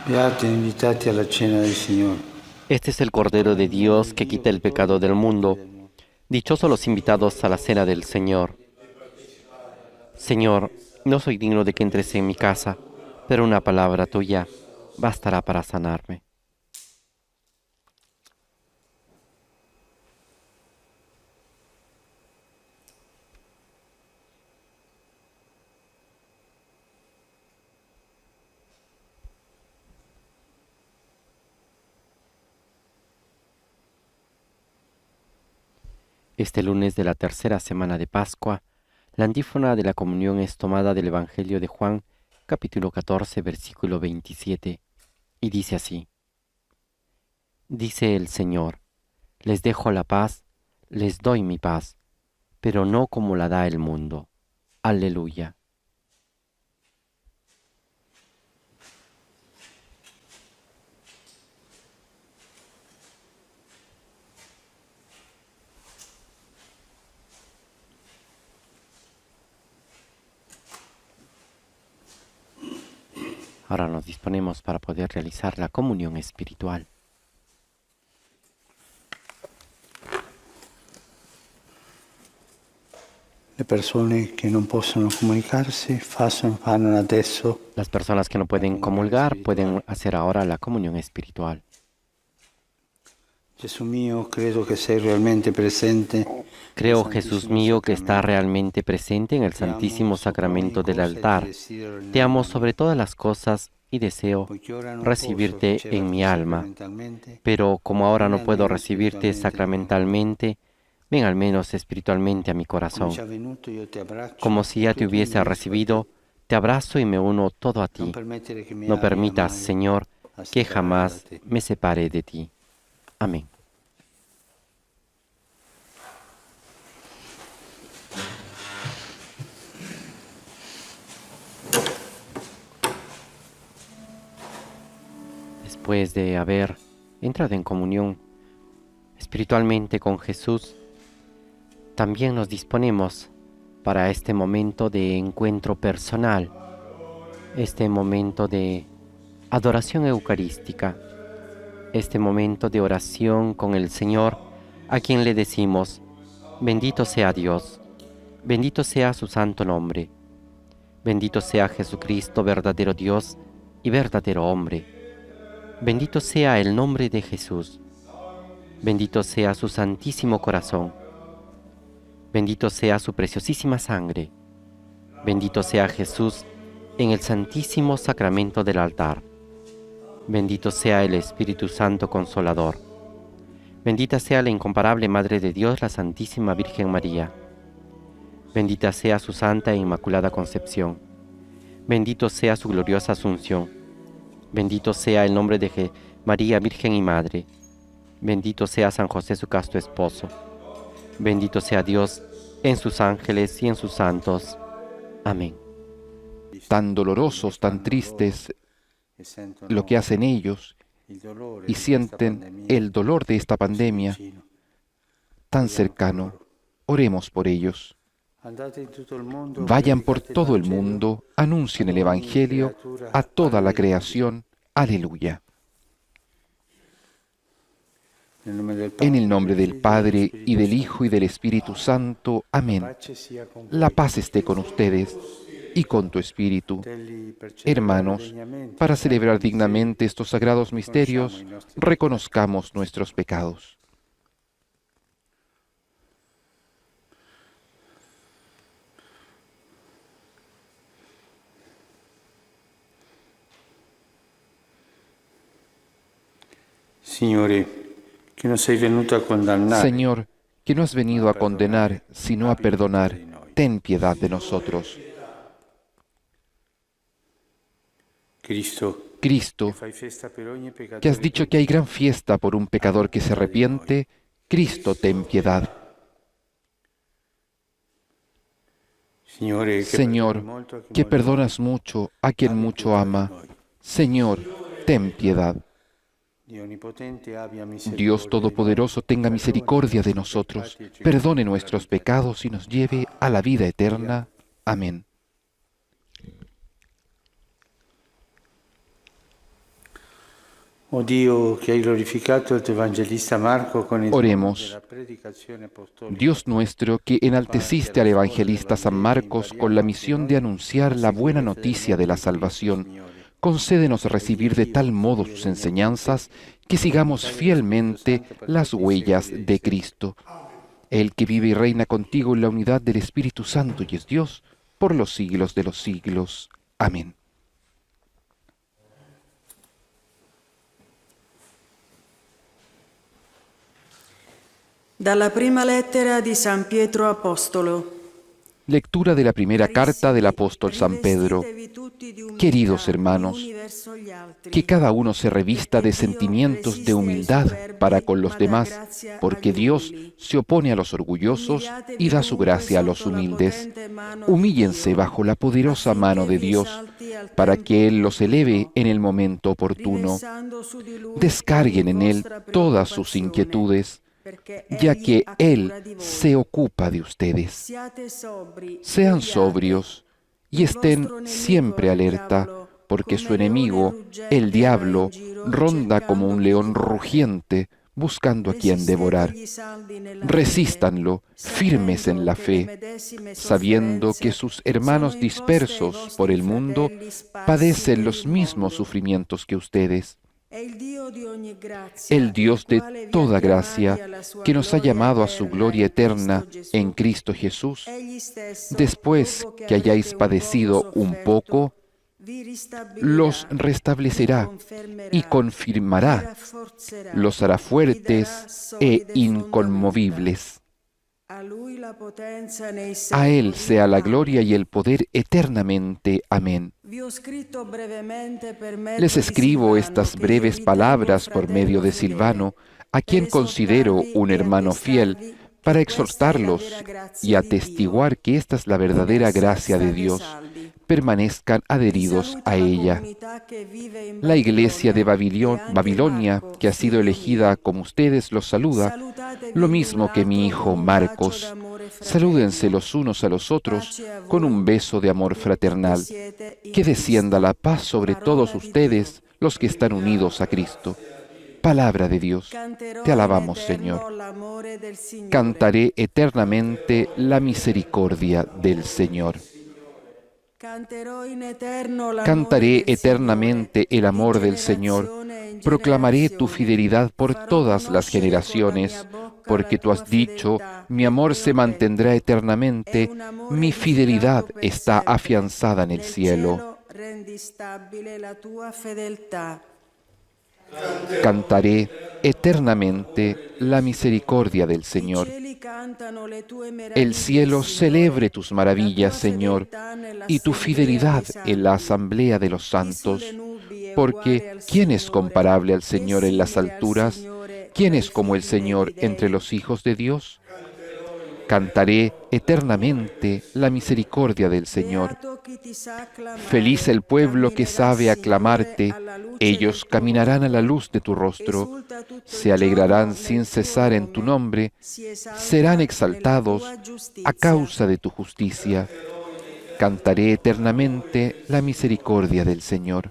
Speaker 2: Beati invitati alla cena del Signore.
Speaker 1: Este es el Cordero de Dios que quita el pecado del mundo. Dichosos los invitados a la cena del Señor. Señor, no soy digno de que entres en mi casa, pero una palabra tuya bastará para sanarme. Este lunes de la tercera semana de Pascua, la antífona de la comunión es tomada del Evangelio de Juan, capítulo 14, versículo 27, y dice así: Dice el Señor, les dejo la paz, les doy mi paz, pero no como la da el mundo. Aleluya. Ahora nos disponemos para poder realizar la comunión espiritual.
Speaker 2: Le persone che non possono comunicarsi fanno adesso.
Speaker 1: Las personas que no pueden comulgar pueden hacer ahora la comunión espiritual.
Speaker 2: Gesù mio, credo che sei realmente presente.
Speaker 1: Creo, Jesús mío, que está realmente presente en el Santísimo Sacramento del altar. Te amo sobre todas las cosas y deseo recibirte en mi alma. Pero como ahora no puedo recibirte sacramentalmente, ven al menos espiritualmente a mi corazón. Como si ya te hubiese recibido, te abrazo y me uno todo a ti. No permitas, Señor, que jamás me separe de ti. Amén. Después de haber entrado en comunión espiritualmente con Jesús, también nos disponemos para este momento de encuentro personal, este momento de adoración eucarística, este momento de oración con el Señor, a quien le decimos: bendito sea Dios, bendito sea su santo nombre, bendito sea Jesucristo, verdadero Dios y verdadero hombre, bendito sea el nombre de Jesús, bendito sea su santísimo corazón, bendito sea su preciosísima sangre, Bendito sea Jesús en el Santísimo Sacramento del altar. Bendito sea el Espíritu Santo Consolador. Bendita sea la incomparable Madre de Dios, la Santísima Virgen María. Bendita sea su Santa e Inmaculada Concepción. Bendito sea su gloriosa Asunción. Bendito sea el nombre de María Virgen y Madre. Bendito sea San José, su casto esposo. Bendito sea Dios en sus ángeles y en sus santos. Amén.
Speaker 6: Tan dolorosos, tan tristes, lo que hacen ellos y sienten el dolor de esta pandemia tan cercano. Oremos por ellos. Vayan por todo el mundo, anuncien el Evangelio a toda la creación. Aleluya. En el nombre del Padre, y del Hijo, y del Espíritu Santo. Amén. La paz esté con ustedes y con tu espíritu. Hermanos, para celebrar dignamente estos sagrados misterios, reconozcamos nuestros pecados.
Speaker 2: Señor, que no has venido a condenar, sino a perdonar, ten piedad de nosotros. Cristo, que has dicho que hay gran fiesta por un pecador que se arrepiente, Cristo, ten piedad. Señor, que perdonas mucho a quien mucho ama, Señor, ten piedad. Dios Todopoderoso tenga misericordia de nosotros, perdone nuestros pecados y nos lleve a la vida eterna. Amén. Oh Dio, que hai glorificato il tuo evangelista Marco con il
Speaker 6: Oremos.
Speaker 2: della predicazione apostolica.
Speaker 6: Dios nuestro, que enalteciste al evangelista San Marcos con la misión de anunciar la buena noticia de la salvación, concédenos recibir de tal modo sus enseñanzas que sigamos fielmente las huellas de Cristo. El que vive y reina contigo en la unidad del Espíritu Santo y es Dios, por los siglos de los siglos. Amén.
Speaker 7: Dalla prima lettera di San Pietro Apostolo.
Speaker 6: Lectura de la primera carta del apóstol San Pedro. Queridos hermanos, que cada uno se revista de sentimientos de humildad para con los demás, porque Dios se opone a los orgullosos y da su gracia a los humildes. Humíllense bajo la poderosa mano de Dios, para que Él los eleve en el momento oportuno. Descarguen en Él todas sus inquietudes, ya que Él se ocupa de ustedes. Sean sobrios y estén siempre alerta, porque su enemigo, el diablo, ronda como un león rugiente, buscando a quien devorar. Resístanlo, firmes en la fe, sabiendo que sus hermanos dispersos por el mundo padecen los mismos sufrimientos que ustedes. El Dios de toda gracia, que nos ha llamado a su gloria eterna en Cristo Jesús, después que hayáis padecido un poco, los restablecerá y confirmará, los hará fuertes e inconmovibles. A Él sea la gloria y el poder eternamente. Amén. Les escribo estas breves palabras por medio de Silvano, a quien considero un hermano fiel, para exhortarlos y atestiguar que esta es la verdadera gracia de Dios. Permanezcan adheridos a ella. La iglesia de Babilonia, que ha sido elegida como ustedes, los saluda, lo mismo que mi hijo Marcos. Salúdense los unos a los otros con un beso de amor fraternal. Que descienda la paz sobre todos ustedes, los que están unidos a Cristo. Palabra de Dios. Te alabamos, Señor. Cantaré eternamente la misericordia del Señor. Cantaré eternamente el amor del Señor, proclamaré tu fidelidad por todas las generaciones, Porque tú has dicho, mi amor se mantendrá eternamente, mi fidelidad está afianzada en el cielo. Cantaré eternamente la misericordia del Señor. El cielo celebre tus maravillas, Señor, y tu fidelidad en la asamblea de los santos. Porque ¿quién es comparable al Señor en las alturas? ¿Quién es como el Señor entre los hijos de Dios? Cantaré eternamente la misericordia del Señor. Feliz el pueblo que sabe aclamarte, ellos caminarán a la luz de tu rostro, se alegrarán sin cesar en tu nombre, serán exaltados a causa de tu justicia. Cantaré eternamente la misericordia del Señor.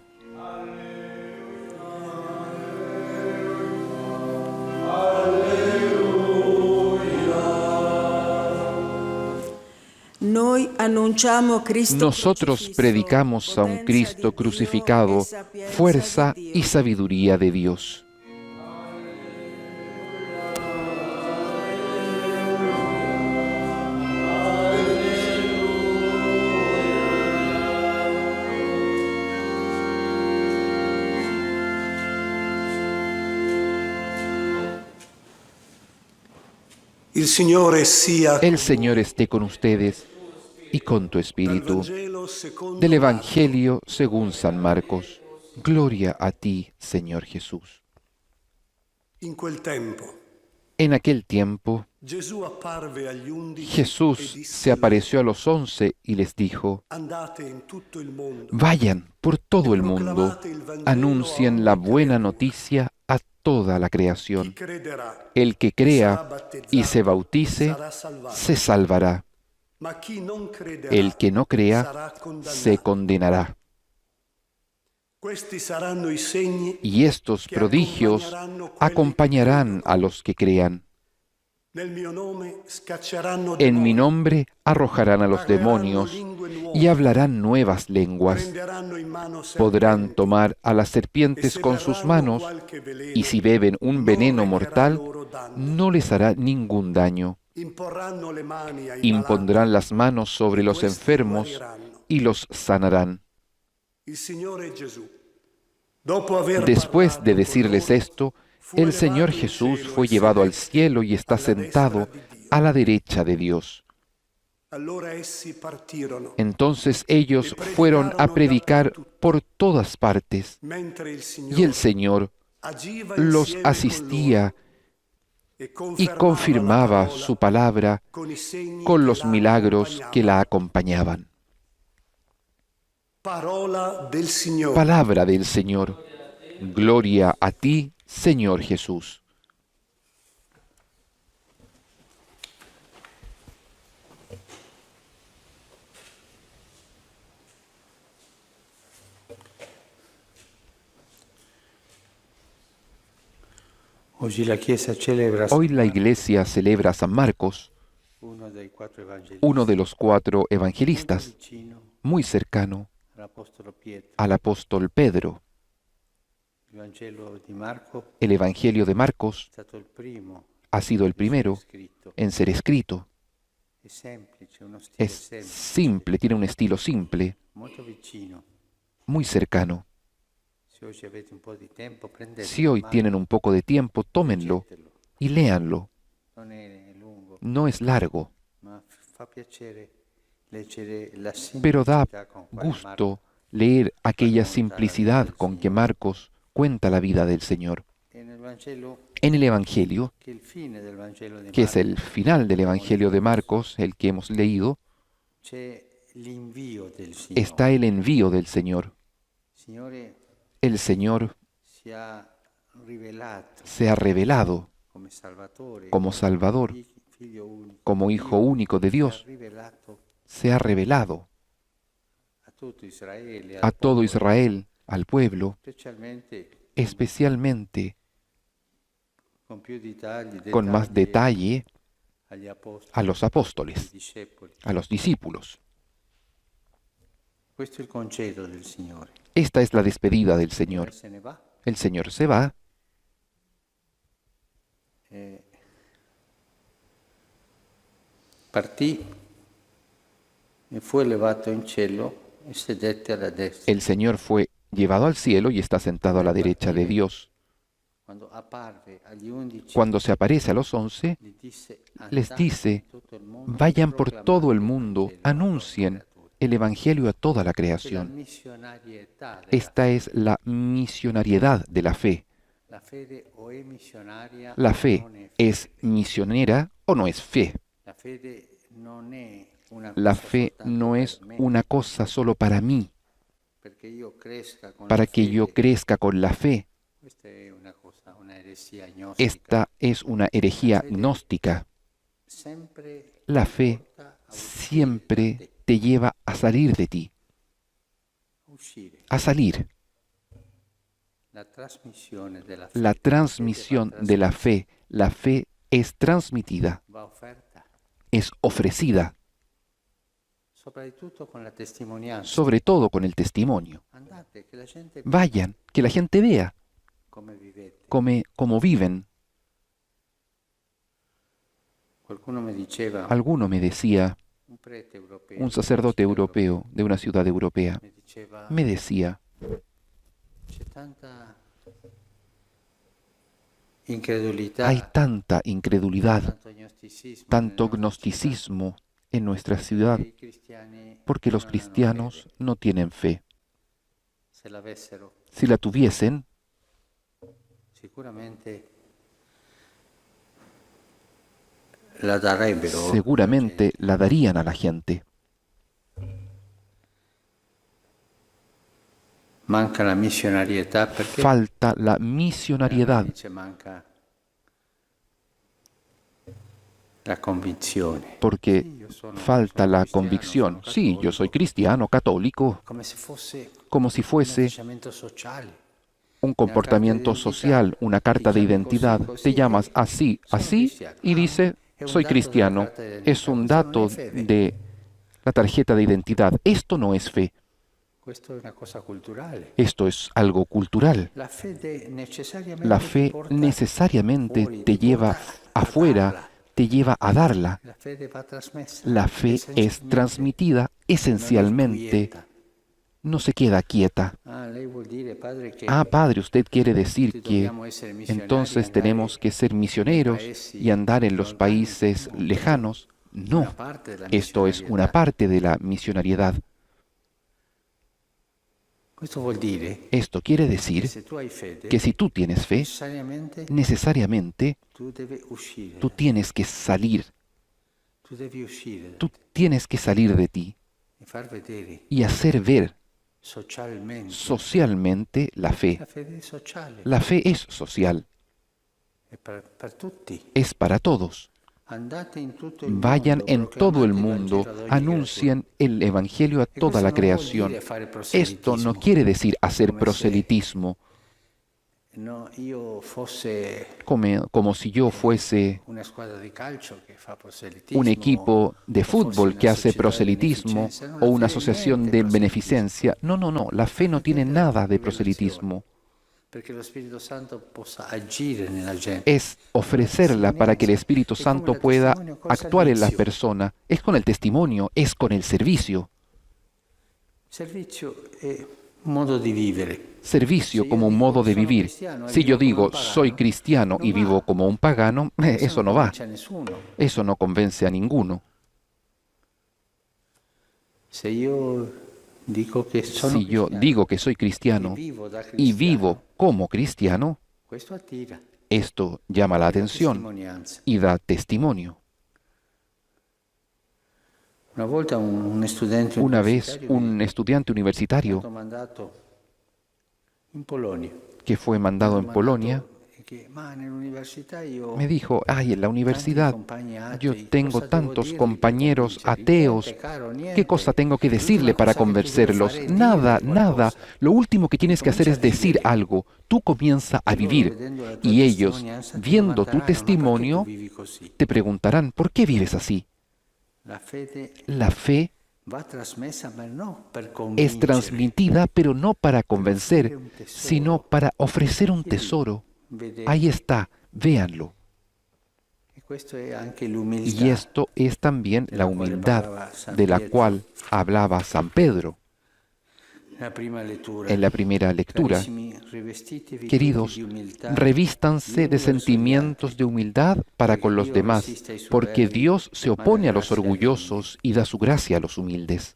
Speaker 6: Nosotros predicamos a un Cristo crucificado, fuerza y sabiduría de Dios.
Speaker 4: El Señor
Speaker 6: esté con ustedes y con tu espíritu. Del Evangelio según San Marcos. Gloria a ti, Señor Jesús. En aquel tiempo, Jesús se apareció a los 11 y les dijo: Vayan por todo el mundo, anuncien la buena noticia a toda la creación. El que crea y se bautice, se salvará. El que no crea, se condenará. Y estos prodigios acompañarán a los que crean. En mi nombre arrojarán a los demonios y hablarán nuevas lenguas. Podrán tomar a las serpientes con sus manos y si beben un veneno mortal, no les hará ningún daño. Impondrán las manos sobre los enfermos y los sanarán. Después de decirles esto, el Señor Jesús fue llevado al cielo y está sentado a la derecha de Dios. Entonces ellos fueron a predicar por todas partes, y el Señor los asistía y confirmaba su palabra con los milagros que la acompañaban. Palabra del Señor. Gloria a ti, Señor Jesús. Hoy la Iglesia celebra a San Marcos, uno de los 4 evangelistas, muy cercano al apóstol Pedro. El Evangelio de Marcos ha sido el primero en ser escrito. Es simple, tiene un estilo simple, muy cercano. Si hoy tienen un poco de tiempo, tómenlo y léanlo. No es largo, pero da gusto leer aquella simplicidad con que Marcos cuenta la vida del Señor. En el Evangelio, que es el final del Evangelio de Marcos, el que hemos leído, está el envío del Señor. El Señor se ha revelado como Salvador, como Hijo único de Dios. Se ha revelado a todo Israel, al pueblo, especialmente con más detalle a los apóstoles, a los discípulos. Esta es la despedida del Señor. El Señor se va
Speaker 2: partì e fu elevato in cielo e sedette alla destra.
Speaker 6: El Señor fue llevado al cielo y está sentado a la derecha de Dios.
Speaker 2: Quando apparve agli 11,
Speaker 6: Cuando se aparece a los 11, les dice, vayan por todo el mundo, anuncien el Evangelio a toda la creación. Esta es la misionariedad de la fe. La fe es misionera o no es fe. La fe no es una cosa solo para mí, para que yo crezca con la fe. Esta es una herejía gnóstica. La fe siempre te lleva a salir de ti, a salir. La transmisión de la fe es transmitida, es ofrecida, sobre todo con el testimonio. Vayan, que la gente vea cómo viven. Alguno me decía, un sacerdote europeo de una ciudad europea, me decía, hay tanta incredulidad, tanto gnosticismo en nuestra ciudad, porque los cristianos no tienen fe. Si la tuviesen, seguramente la darían a la gente. Falta la misionariedad, porque falta la convicción. Sí, yo soy cristiano, católico, como si fuese un comportamiento social, una carta de identidad. Te llamas así, así, y dice, soy cristiano. Es un dato de la tarjeta de identidad. Esto no es fe. Esto es algo cultural. La fe necesariamente te lleva afuera, te lleva a darla. La fe es transmitida esencialmente. No se queda quieta. Padre, usted quiere decir que entonces tenemos que ser misioneros y andar en los países lejanos. No, esto es una parte de la misionariedad. Esto quiere decir que si tú tienes fe, necesariamente tú tienes que salir. Tú tienes que salir de ti y hacer ver socialmente la fe. La fe es social. Es para todos. Vayan en todo el mundo, anuncien el Evangelio a toda la creación. Esto no quiere decir hacer proselitismo, como si yo fuese un equipo de fútbol que hace proselitismo o una asociación de beneficencia. No, la fe no tiene nada de proselitismo. Es ofrecerla para que el Espíritu Santo pueda actuar en la persona. Es con el testimonio, es con el servicio. Servicio como un modo de vivir. Si yo digo, soy cristiano y vivo como un pagano, eso no va. Eso no convence a ninguno. Si yo digo que soy cristiano y vivo como cristiano, esto llama la atención y da testimonio. Una vez un estudiante universitario que fue mandado en Polonia me dijo, en la universidad yo tengo tantos compañeros ateos, ¿qué cosa tengo que decirle para convencerlos? Nada. Lo último que tienes que hacer es decir algo. Tú comienza a vivir y ellos, viendo tu testimonio, te preguntarán, ¿por qué vives así? La fe es transmitida, pero no para convencer, sino para ofrecer un tesoro. Ahí está, véanlo. Y esto es también la humildad de la cual hablaba San Pedro en la primera lectura. Queridos, revístanse de sentimientos de humildad para con los demás, porque Dios se opone a los orgullosos y da su gracia a los humildes.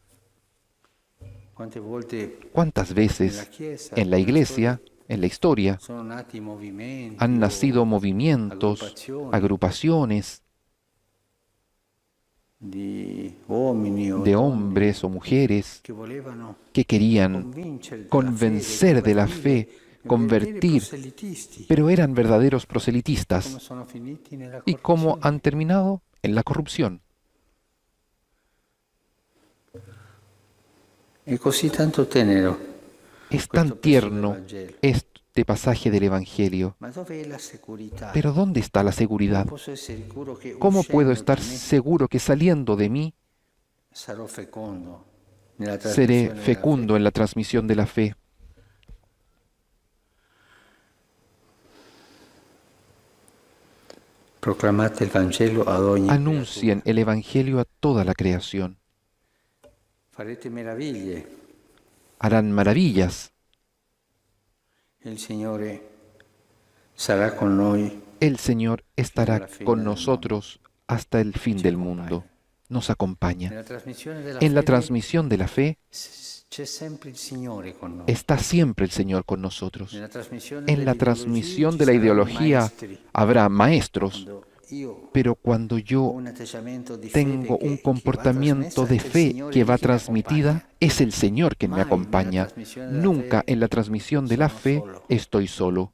Speaker 6: ¿Cuántas veces en la Iglesia, en la historia, han nacido movimientos, agrupaciones de hombres o mujeres que querían convencer de la fe, convertir, pero eran verdaderos proselitistas? ¿Y cómo han terminado? En la corrupción. Es tan tierno este pasaje del Evangelio. Pero ¿dónde está la seguridad? ¿Cómo puedo estar seguro que saliendo de mí seré fecundo en la transmisión de la fe? Anuncien el Evangelio a toda la creación. Harán maravillas. El Señor estará con nosotros hasta el fin del mundo. Nos acompaña. En la transmisión de la fe está siempre el Señor con nosotros. En la transmisión de la ideología habrá maestros, pero cuando yo tengo un comportamiento de fe que va transmitida, es el Señor quien me acompaña. Nunca en la transmisión de la fe estoy solo.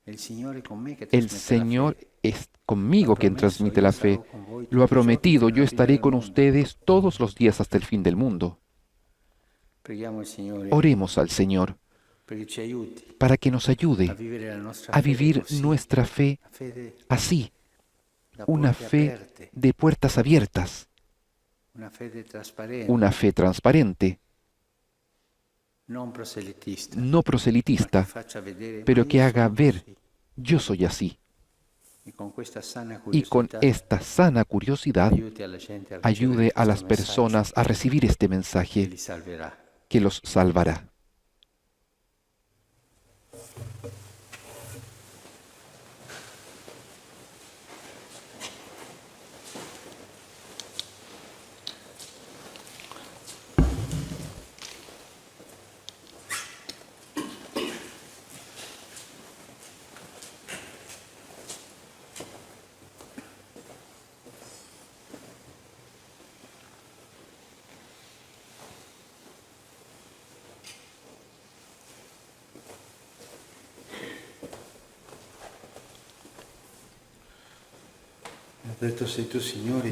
Speaker 6: El Señor es conmigo quien transmite la fe. Lo ha prometido, yo estaré con ustedes todos los días hasta el fin del mundo. Oremos al Señor para que nos ayude a vivir nuestra fe así. Una fe de puertas abiertas, una fe transparente, no proselitista, pero que haga ver, yo soy así. Y con esta sana curiosidad ayude a las personas a recibir este mensaje que los salvará.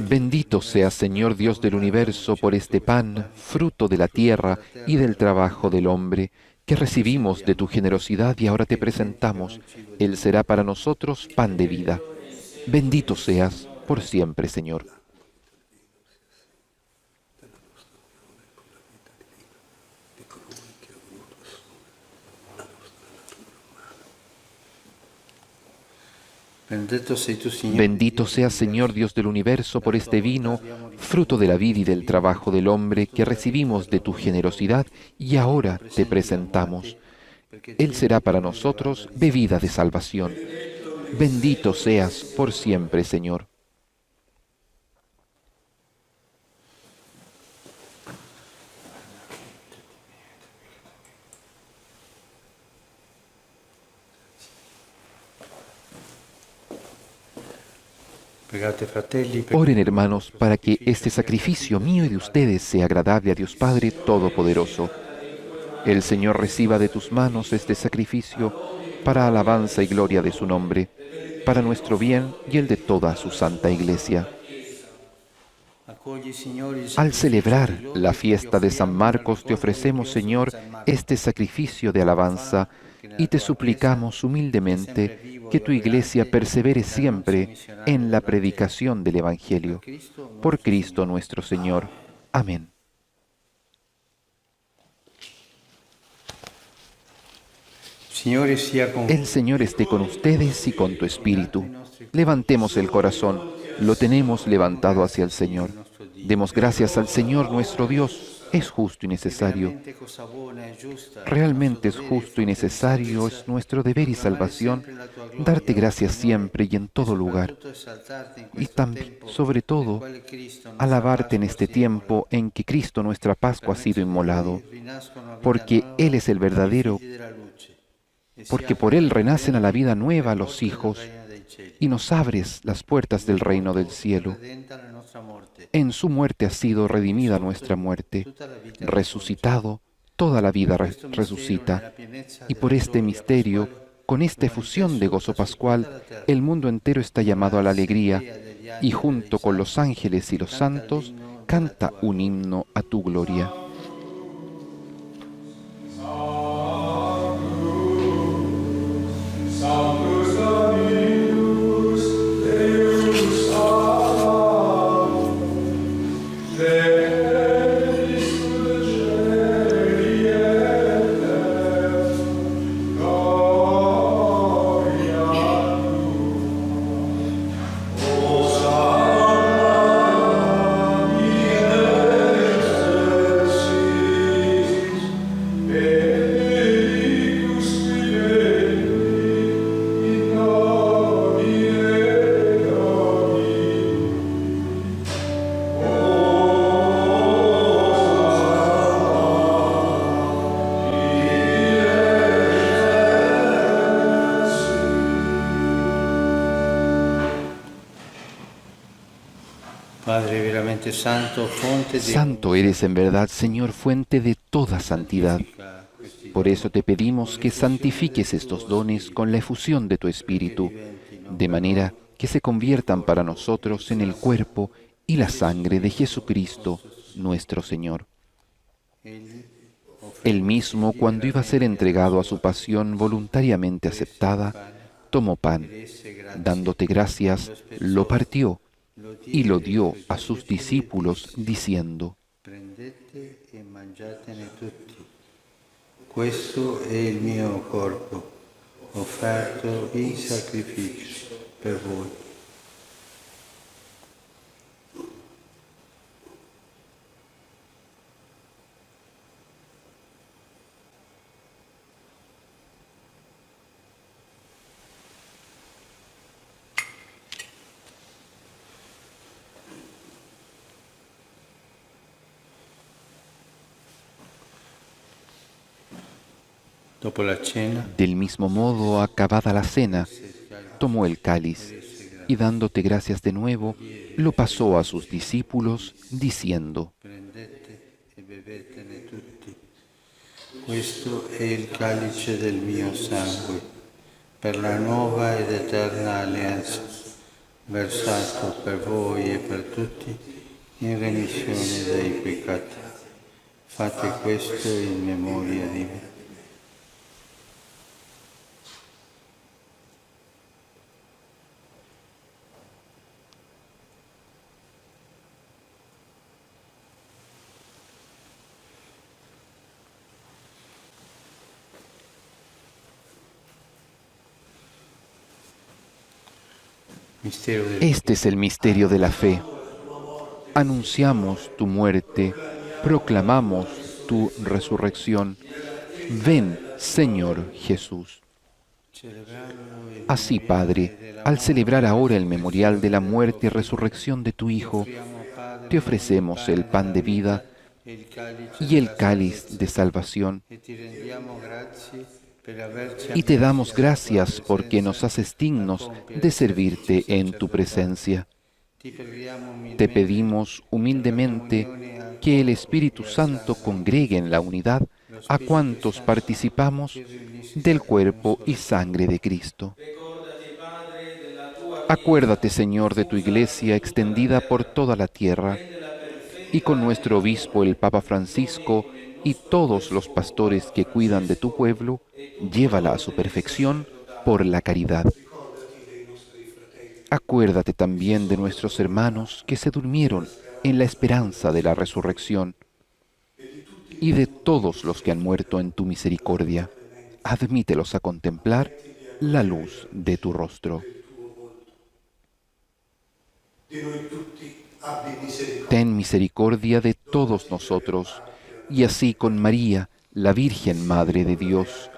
Speaker 6: Bendito seas, Señor Dios del universo, por este pan, fruto de la tierra y del trabajo del hombre, que recibimos de tu generosidad y ahora te presentamos. Él será para nosotros pan de vida. Bendito seas por siempre, Señor. Bendito seas, Señor Dios del universo, por este vino, fruto de la vid y del trabajo del hombre, que recibimos de tu generosidad y ahora te presentamos. Él será para nosotros bebida de salvación. Bendito seas por siempre, Señor. Oren, hermanos, para que este sacrificio mío y de ustedes sea agradable a Dios Padre Todopoderoso. El Señor reciba de tus manos este sacrificio para alabanza y gloria de su nombre, para nuestro bien y el de toda su santa Iglesia. Al celebrar la fiesta de San Marcos, te ofrecemos, Señor, este sacrificio de alabanza y te suplicamos humildemente que tu Iglesia persevere siempre en la predicación del Evangelio. Por Cristo nuestro Señor. Amén. El Señor esté con ustedes y con tu espíritu. Levantemos el corazón, lo tenemos levantado hacia el Señor. Demos gracias al Señor nuestro Dios. Es justo y necesario. Realmente es justo y necesario, es nuestro deber y salvación darte gracias siempre y en todo lugar. Y también, sobre todo, alabarte en este tiempo en que Cristo nuestra Pascua ha sido inmolado, porque Él es el verdadero, porque por Él renacen a la vida nueva los hijos y nos abres las puertas del reino del cielo. En su muerte ha sido redimida nuestra muerte, resucitado, toda la vida resucita. Y por este misterio, con esta efusión de gozo pascual, el mundo entero está llamado a la alegría y junto con los ángeles y los santos canta un himno a tu gloria. Santo eres en verdad, Señor, fuente de toda santidad. Por eso te pedimos que santifiques estos dones con la efusión de tu Espíritu, de manera que se conviertan para nosotros en el cuerpo y la sangre de Jesucristo, nuestro Señor. Él mismo, cuando iba a ser entregado a su pasión voluntariamente aceptada, tomó pan, dándote gracias, lo partió y lo dio a sus discípulos diciendo:
Speaker 2: Prendete e mangiatene tutti. Questo è il mio corpo, offerto in sacrificio per voi.
Speaker 6: Del mismo modo, acabada la cena, tomó el cáliz y dándote gracias de nuevo, lo pasó a sus discípulos, diciendo:
Speaker 2: Prendete e bevetene tutti. Questo è il calice del mio sangue, per la nuova ed eterna alleanza, versato per voi e per tutti in remissione dei peccati. Fate questo in memoria di me.
Speaker 6: Este es el misterio de la fe. Anunciamos tu muerte, proclamamos tu resurrección. Ven, Señor Jesús. Así, Padre, al celebrar ahora el memorial de la muerte y resurrección de tu Hijo, te ofrecemos el pan de vida y el cáliz de salvación. Y te damos gracias porque nos haces dignos de servirte en tu presencia. Te pedimos humildemente que el Espíritu Santo congregue en la unidad a cuantos participamos del cuerpo y sangre de Cristo. Acuérdate, Señor, de tu Iglesia extendida por toda la tierra, y con nuestro obispo, el Papa Francisco, y todos los pastores que cuidan de tu pueblo, llévala a su perfección por la caridad. Acuérdate también de nuestros hermanos que se durmieron en la esperanza de la resurrección, y de todos los que han muerto en tu misericordia. Admítelos a contemplar la luz de tu rostro. Ten misericordia de todos nosotros, y así con María, la Virgen Madre de Dios,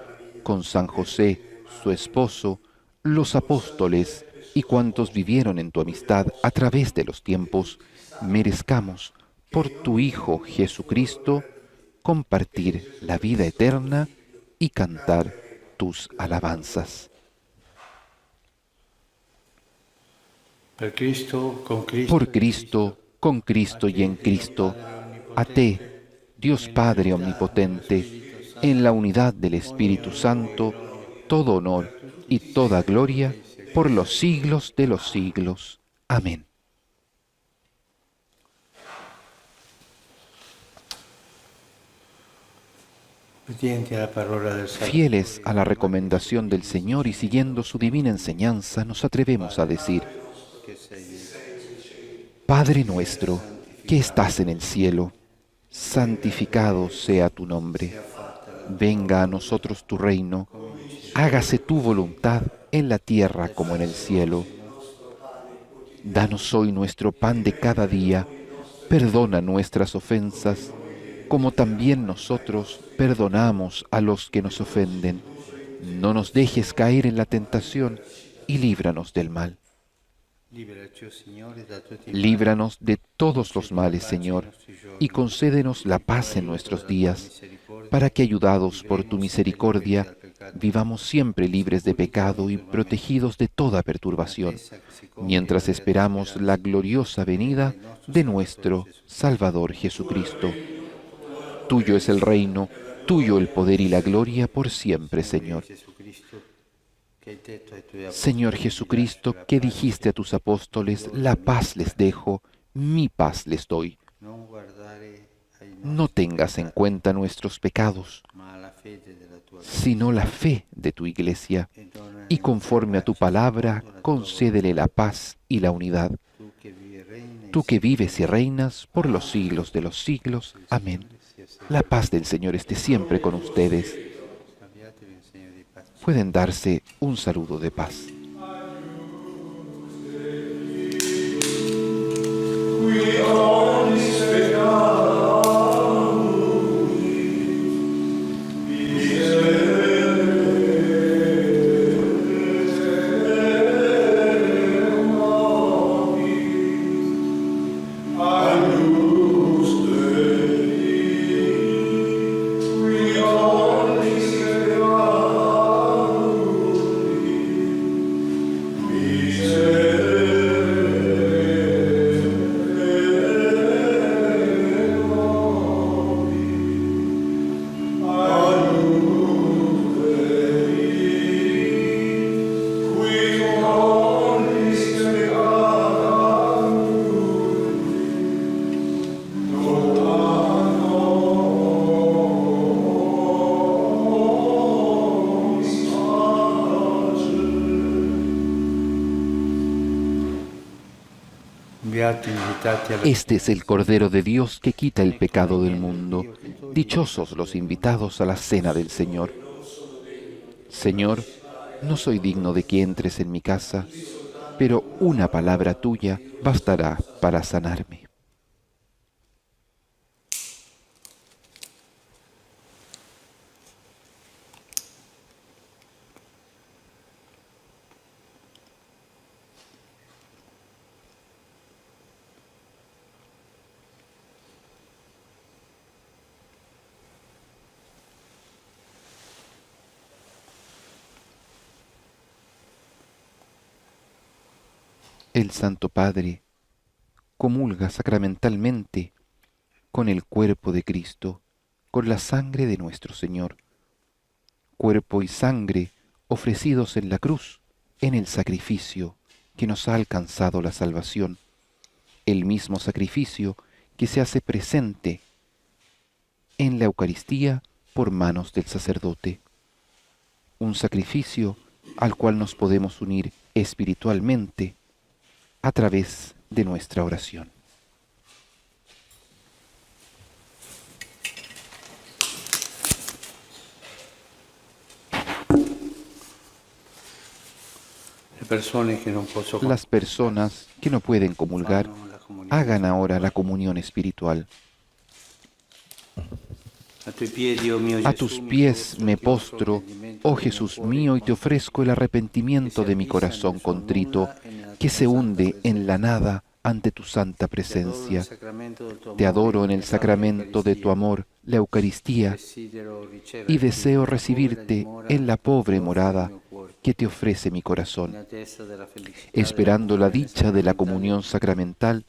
Speaker 6: con San José, su esposo, los apóstoles y cuantos vivieron en tu amistad a través de los tiempos, merezcamos, por tu Hijo Jesucristo, compartir la vida eterna y cantar tus alabanzas.
Speaker 2: Por Cristo, con Cristo y en Cristo,
Speaker 6: a te, Dios Padre Omnipotente, en la unidad del Espíritu Santo, todo honor y toda gloria por los siglos de los siglos. Amén. Fieles a la recomendación del Señor y siguiendo su divina enseñanza, nos atrevemos a decir: Padre nuestro, que estás en el cielo, santificado sea tu nombre. Venga a nosotros tu reino. Hágase tu voluntad en la tierra como en el cielo. Danos hoy nuestro pan de cada día. Perdona nuestras ofensas, como también nosotros perdonamos a los que nos ofenden. No nos dejes caer en la tentación y líbranos del mal. Líbranos de todos los males, Señor, y concédenos la paz en nuestros días, para que, ayudados por tu misericordia, vivamos siempre libres de pecado y protegidos de toda perturbación, mientras esperamos la gloriosa venida de nuestro Salvador Jesucristo. Tuyo es el reino, tuyo el poder y la gloria por siempre, Señor. Señor Jesucristo, que dijiste a tus apóstoles: la paz les dejo, mi paz les doy. No tengas en cuenta nuestros pecados, sino la fe de tu Iglesia, y conforme a tu palabra, concédele la paz y la unidad. Tú que vives y reinas por los siglos de los siglos. Amén. La paz del Señor esté siempre con ustedes. Pueden darse un saludo de paz. Este es el Cordero de Dios que quita el pecado del mundo. Dichosos los invitados a la cena del Señor. Señor, no soy digno de que entres en mi casa, pero una palabra tuya bastará para sanarme. El Santo Padre comulga sacramentalmente con el cuerpo de Cristo, con la sangre de nuestro Señor, cuerpo y sangre ofrecidos en la cruz, en el sacrificio que nos ha alcanzado la salvación, el mismo sacrificio que se hace presente en la Eucaristía por manos del sacerdote, un sacrificio al cual nos podemos unir espiritualmente a través de nuestra oración. Las personas que no pueden comulgar, hagan ahora la comunión espiritual. A tus pies me postro, oh Jesús mío, y te ofrezco el arrepentimiento de mi corazón contrito, que se hunde en la nada ante tu santa presencia. Te adoro en el sacramento de tu amor, la Eucaristía, y deseo recibirte en la pobre morada que te ofrece mi corazón. Esperando la dicha de la comunión sacramental,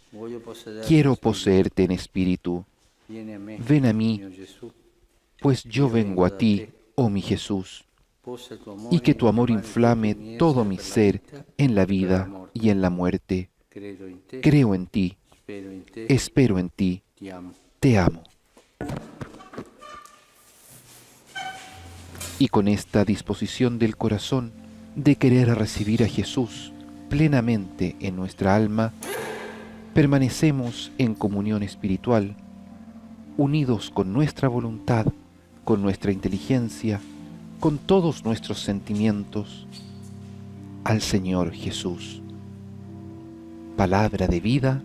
Speaker 6: quiero poseerte en espíritu. Ven a mí, pues yo vengo a ti, oh mi Jesús, y que tu amor inflame todo mi ser en la vida y en la muerte. Creo en ti, espero en ti, te amo. Y con esta disposición del corazón de querer recibir a Jesús plenamente en nuestra alma, permanecemos en comunión espiritual, unidos con nuestra voluntad, con nuestra inteligencia, con todos nuestros sentimientos, al Señor Jesús, palabra de vida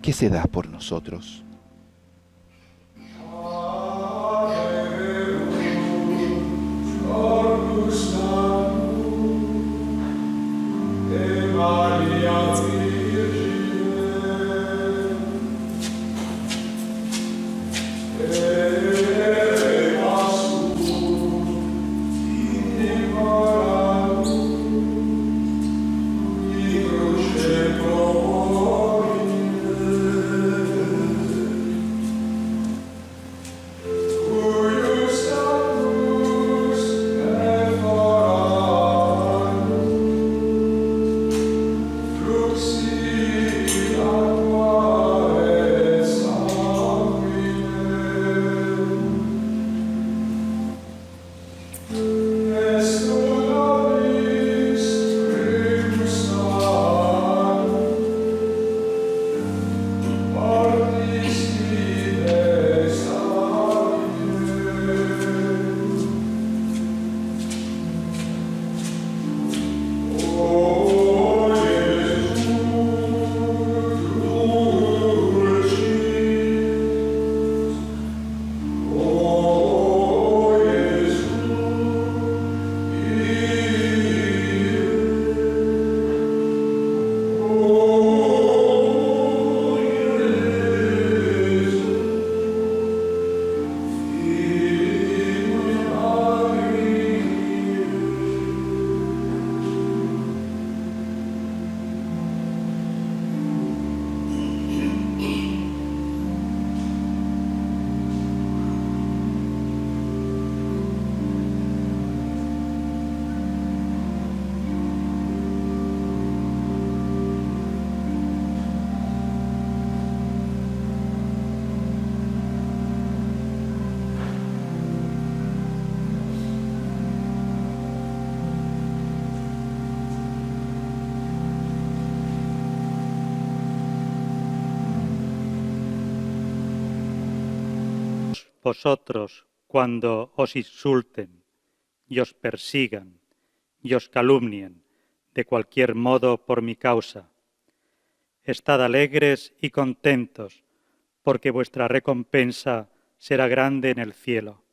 Speaker 6: que se da por nosotros.
Speaker 8: Vosotros, cuando os insulten y os persigan y os calumnien de cualquier modo por mi causa, estad alegres y contentos, porque vuestra recompensa será grande en el cielo,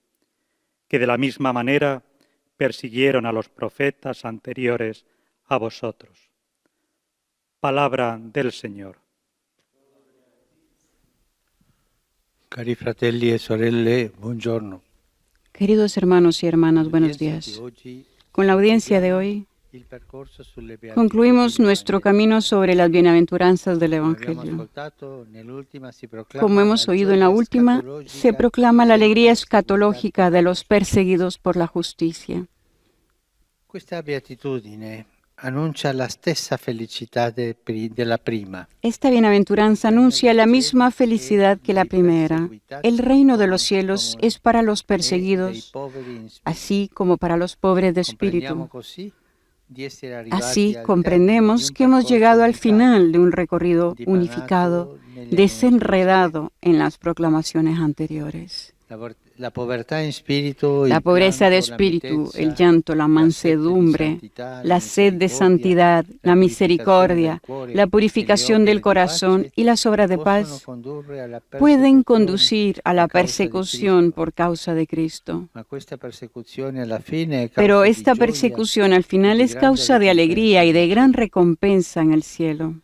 Speaker 8: que de la misma manera persiguieron a los profetas anteriores a vosotros. Palabra del Señor.
Speaker 2: Cari fratelli e sorelle, buongiorno.
Speaker 9: Queridos hermanos y hermanas, buenos días. Con la audiencia de hoy, concluimos nuestro camino sobre las bienaventuranzas del Evangelio. Como hemos oído en la última, se proclama la alegría escatológica de los perseguidos por la justicia.
Speaker 2: Questa beatitudine annuncia la stessa felicità della prima.
Speaker 9: Esta bienaventuranza anuncia la misma felicidad que la primera. El reino de los cielos es para los perseguidos, así como para los pobres de espíritu. Así comprendemos que hemos llegado al final de un recorrido unificado, desenredado en las proclamaciones anteriores.
Speaker 2: La pobreza
Speaker 9: de espíritu, el llanto, la mansedumbre, la sed de santidad, la misericordia, la purificación del corazón y las obras de paz pueden conducir a la persecución por causa de Cristo. Pero esta persecución al final es causa de alegría y de gran recompensa en el cielo.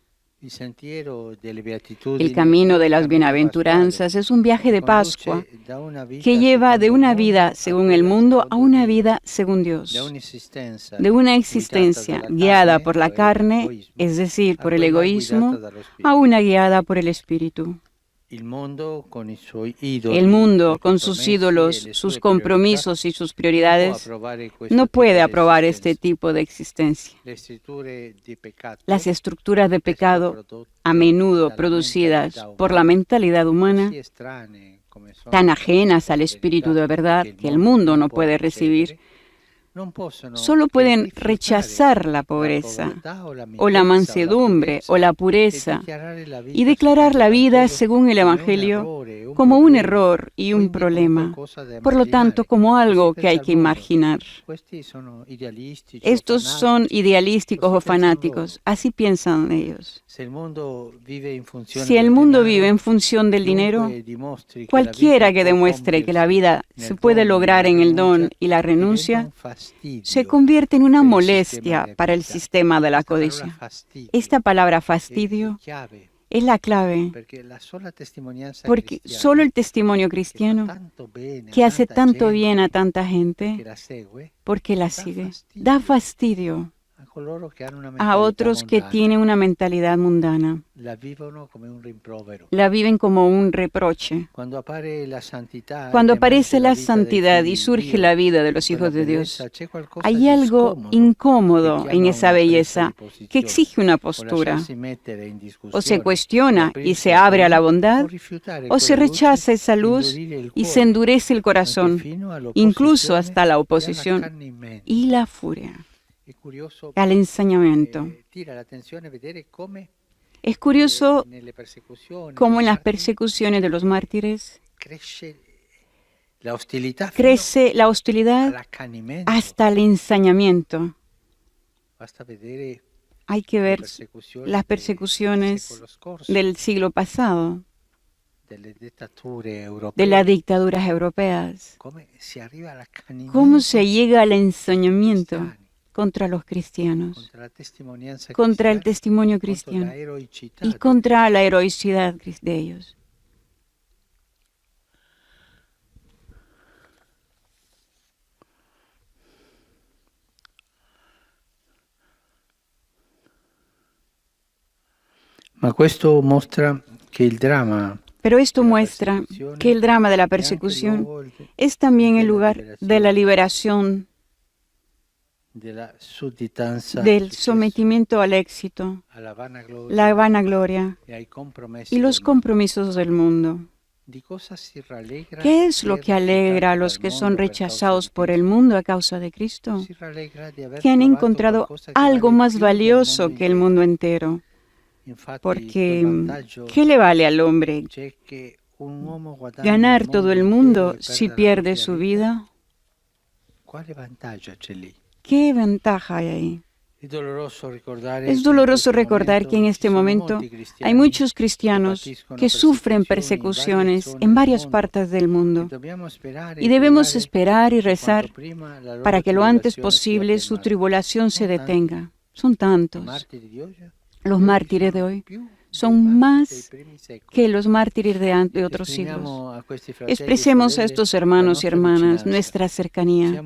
Speaker 9: El camino de las bienaventuranzas es un viaje de Pascua que lleva de una vida según el mundo a una vida según Dios, de una existencia guiada por la carne, es decir, por el egoísmo, a una guiada por el Espíritu. El mundo, con sus ídolos, sus compromisos y sus prioridades, no puede aprobar este tipo de existencia. Las estructuras de pecado, a menudo producidas por la mentalidad humana, tan ajenas al espíritu de verdad que el mundo no puede recibir, solo pueden rechazar la pobreza o la mansedumbre o la pureza y declarar la vida según el Evangelio como un error y un problema, por lo tanto como algo que hay que marginar. Estos son idealísticos o fanáticos, así piensan ellos. Si el mundo vive en función del dinero, cualquiera que demuestre que la vida se puede lograr en el don y la renuncia, se convierte en una molestia para el sistema de la codicia. Esta palabra fastidio es la clave, porque solo el testimonio cristiano, que hace tanto bien a tanta gente, porque la sigue, da fastidio a otros que tienen una mentalidad mundana. La viven como un reproche. Cuando aparece la santidad y surge la vida de los hijos de Dios, hay algo incómodo en esa belleza que exige una postura. O se cuestiona y se abre a la bondad, o se rechaza esa luz y se endurece el corazón, incluso hasta la oposición y la furia. Al ensañamiento. Es curioso cómo en las persecuciones de los mártires crece la hostilidad hasta el ensañamiento. Hay que ver las persecuciones del siglo pasado, de las dictaduras europeas. Cómo se llega al ensañamiento contra los cristianos, contra el testimonio cristiano y contra la heroicidad de ellos. Pero esto muestra que el drama de la persecución es también el lugar de la liberación, del sometimiento al éxito, la vanagloria y los compromisos del mundo. ¿Qué es lo que alegra a los que son rechazados por el mundo a causa de Cristo? Que han encontrado algo más valioso que el mundo entero. Porque, ¿qué le vale al hombre ganar todo el mundo si pierde su vida? ¿Qué ventaja hay ahí? Es doloroso recordar que en este momento hay muchos cristianos que sufren persecuciones en varias partes del mundo y debemos esperar y rezar para que lo antes posible su tribulación se detenga. Son tantos. Los mártires de hoy son más que los mártires de otros siglos. Expresemos a estos hermanos y hermanas nuestra cercanía.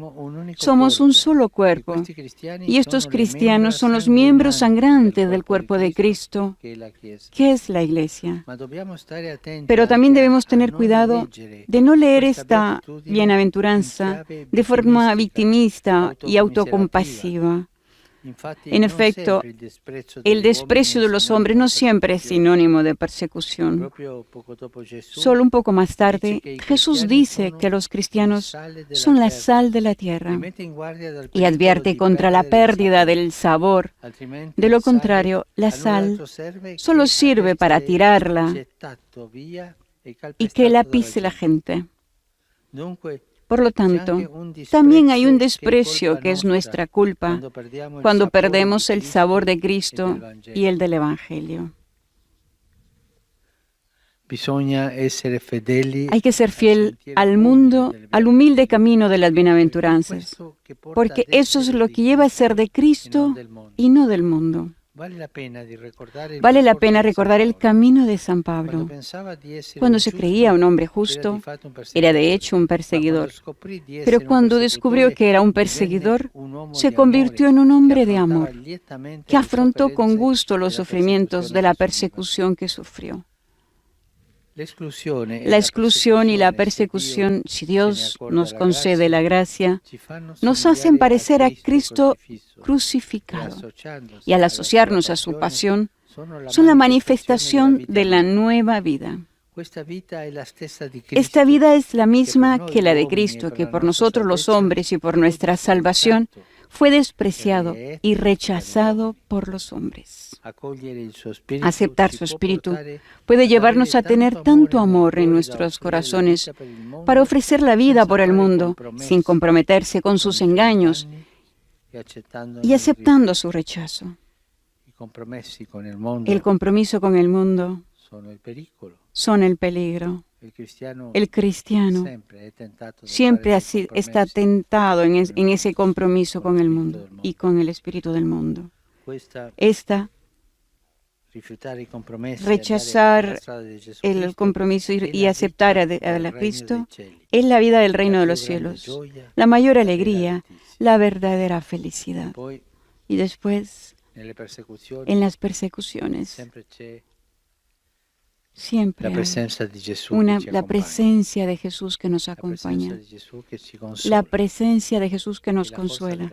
Speaker 9: Somos un solo cuerpo y estos cristianos son los miembros sangrantes del cuerpo de Cristo, que es la Iglesia. Pero también debemos tener cuidado de no leer esta bienaventuranza de forma victimista y autocompasiva. En efecto, el desprecio de los hombres no siempre es sinónimo de persecución. Solo un poco más tarde, Jesús dice que los cristianos son la sal de la tierra y advierte contra la pérdida del sabor. De lo contrario, la sal solo sirve para tirarla y que la pise la gente. Por lo tanto, también hay un desprecio que es nuestra culpa cuando perdemos el sabor de Cristo y el del Evangelio. Hay que ser fiel al mundo, al humilde camino de las bienaventuranzas, porque eso es lo que lleva a ser de Cristo y no del mundo. Vale la pena recordar el camino de San Pablo. Cuando se creía un hombre justo, era de hecho un perseguidor. Pero cuando descubrió que era un perseguidor, se convirtió en un hombre de amor, que afrontó con gusto los sufrimientos de la persecución que sufrió. La exclusión y la persecución, si Dios nos concede la gracia, nos hacen parecer a Cristo crucificado. Y al asociarnos a su pasión, son la manifestación de la nueva vida. Esta vida es la misma que la de Cristo, que por nosotros los hombres y por nuestra salvación fue despreciado y rechazado por los hombres. Aceptar su espíritu puede llevarnos a tener tanto amor en nuestros corazones para ofrecer la vida por el mundo sin comprometerse con sus engaños y aceptando su rechazo. El compromiso con el mundo son el peligro. El cristiano siempre está tentado en ese compromiso con el mundo y con el espíritu del mundo. Rechazar el compromiso y aceptar a Cristo es la vida del reino de los cielos, la mayor alegría, la verdadera felicidad. Y después, en las persecuciones, siempre la presencia de Jesús que nos acompaña, la presencia de Jesús que nos consuela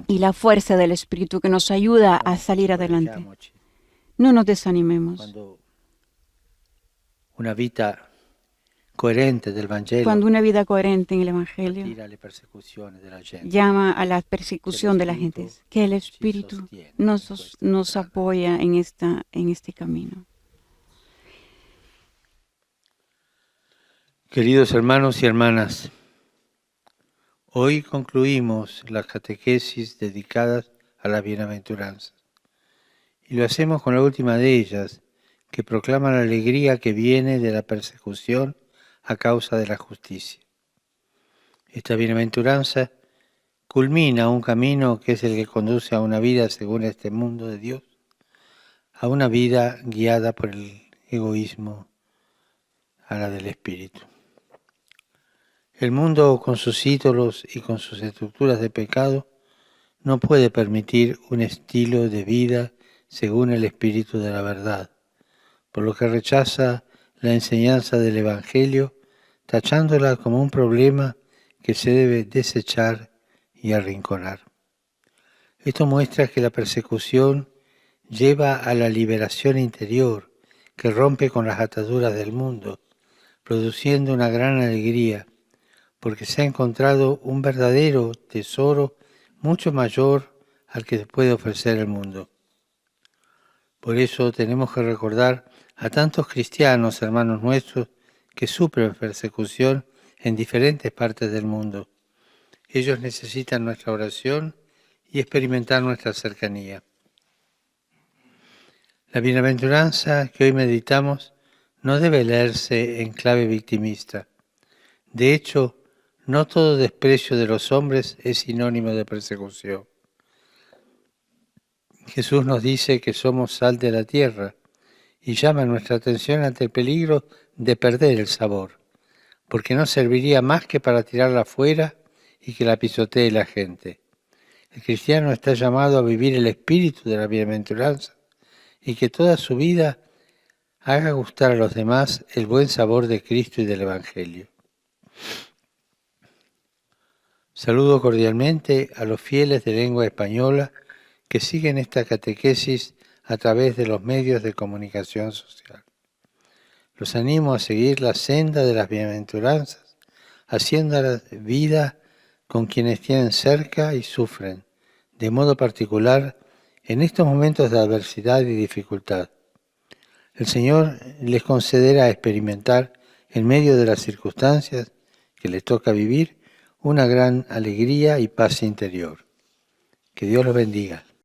Speaker 9: y la fuerza del Espíritu que nos ayuda a salir adelante. No nos desanimemos. Cuando una vida coherente en el Evangelio llama a la persecución de la gente, que el Espíritu nos apoya en este camino.
Speaker 2: Queridos hermanos y hermanas, hoy concluimos las catequesis dedicadas a las bienaventuranzas y lo hacemos con la última de ellas, que proclama la alegría que viene de la persecución a causa de la justicia. Esta bienaventuranza culmina un camino que es el que conduce a una vida según este mundo de Dios, a una vida guiada por el egoísmo, a la del espíritu. El mundo con sus ídolos y con sus estructuras de pecado no puede permitir un estilo de vida según el espíritu de la verdad, por lo que rechaza la enseñanza del Evangelio, tachándola como un problema que se debe desechar y arrinconar. Esto muestra que la persecución lleva a la liberación interior que rompe con las ataduras del mundo, produciendo una gran alegría, porque se ha encontrado un verdadero tesoro mucho mayor al que puede ofrecer el mundo. Por eso tenemos que recordar a tantos cristianos, hermanos nuestros, que sufren persecución en diferentes partes del mundo. Ellos necesitan nuestra oración y experimentar nuestra cercanía. La bienaventuranza que hoy meditamos no debe leerse en clave victimista. De hecho, no todo desprecio de los hombres es sinónimo de persecución. Jesús nos dice que somos sal de la tierra y llama nuestra atención ante el peligro de perder el sabor, porque no serviría más que para tirarla fuera y que la pisotee la gente. El cristiano está llamado a vivir el espíritu de la bienaventuranza y que toda su vida haga gustar a los demás el buen sabor de Cristo y del Evangelio. Saludo cordialmente a los fieles de lengua española que siguen esta catequesis a través de los medios de comunicación social. Los animo a seguir la senda de las bienaventuranzas, haciendo la vida con quienes tienen cerca y sufren, de modo particular en estos momentos de adversidad y dificultad. El Señor les concederá experimentar en medio de las circunstancias que les toca vivir, una gran alegría y paz interior. Que Dios los bendiga.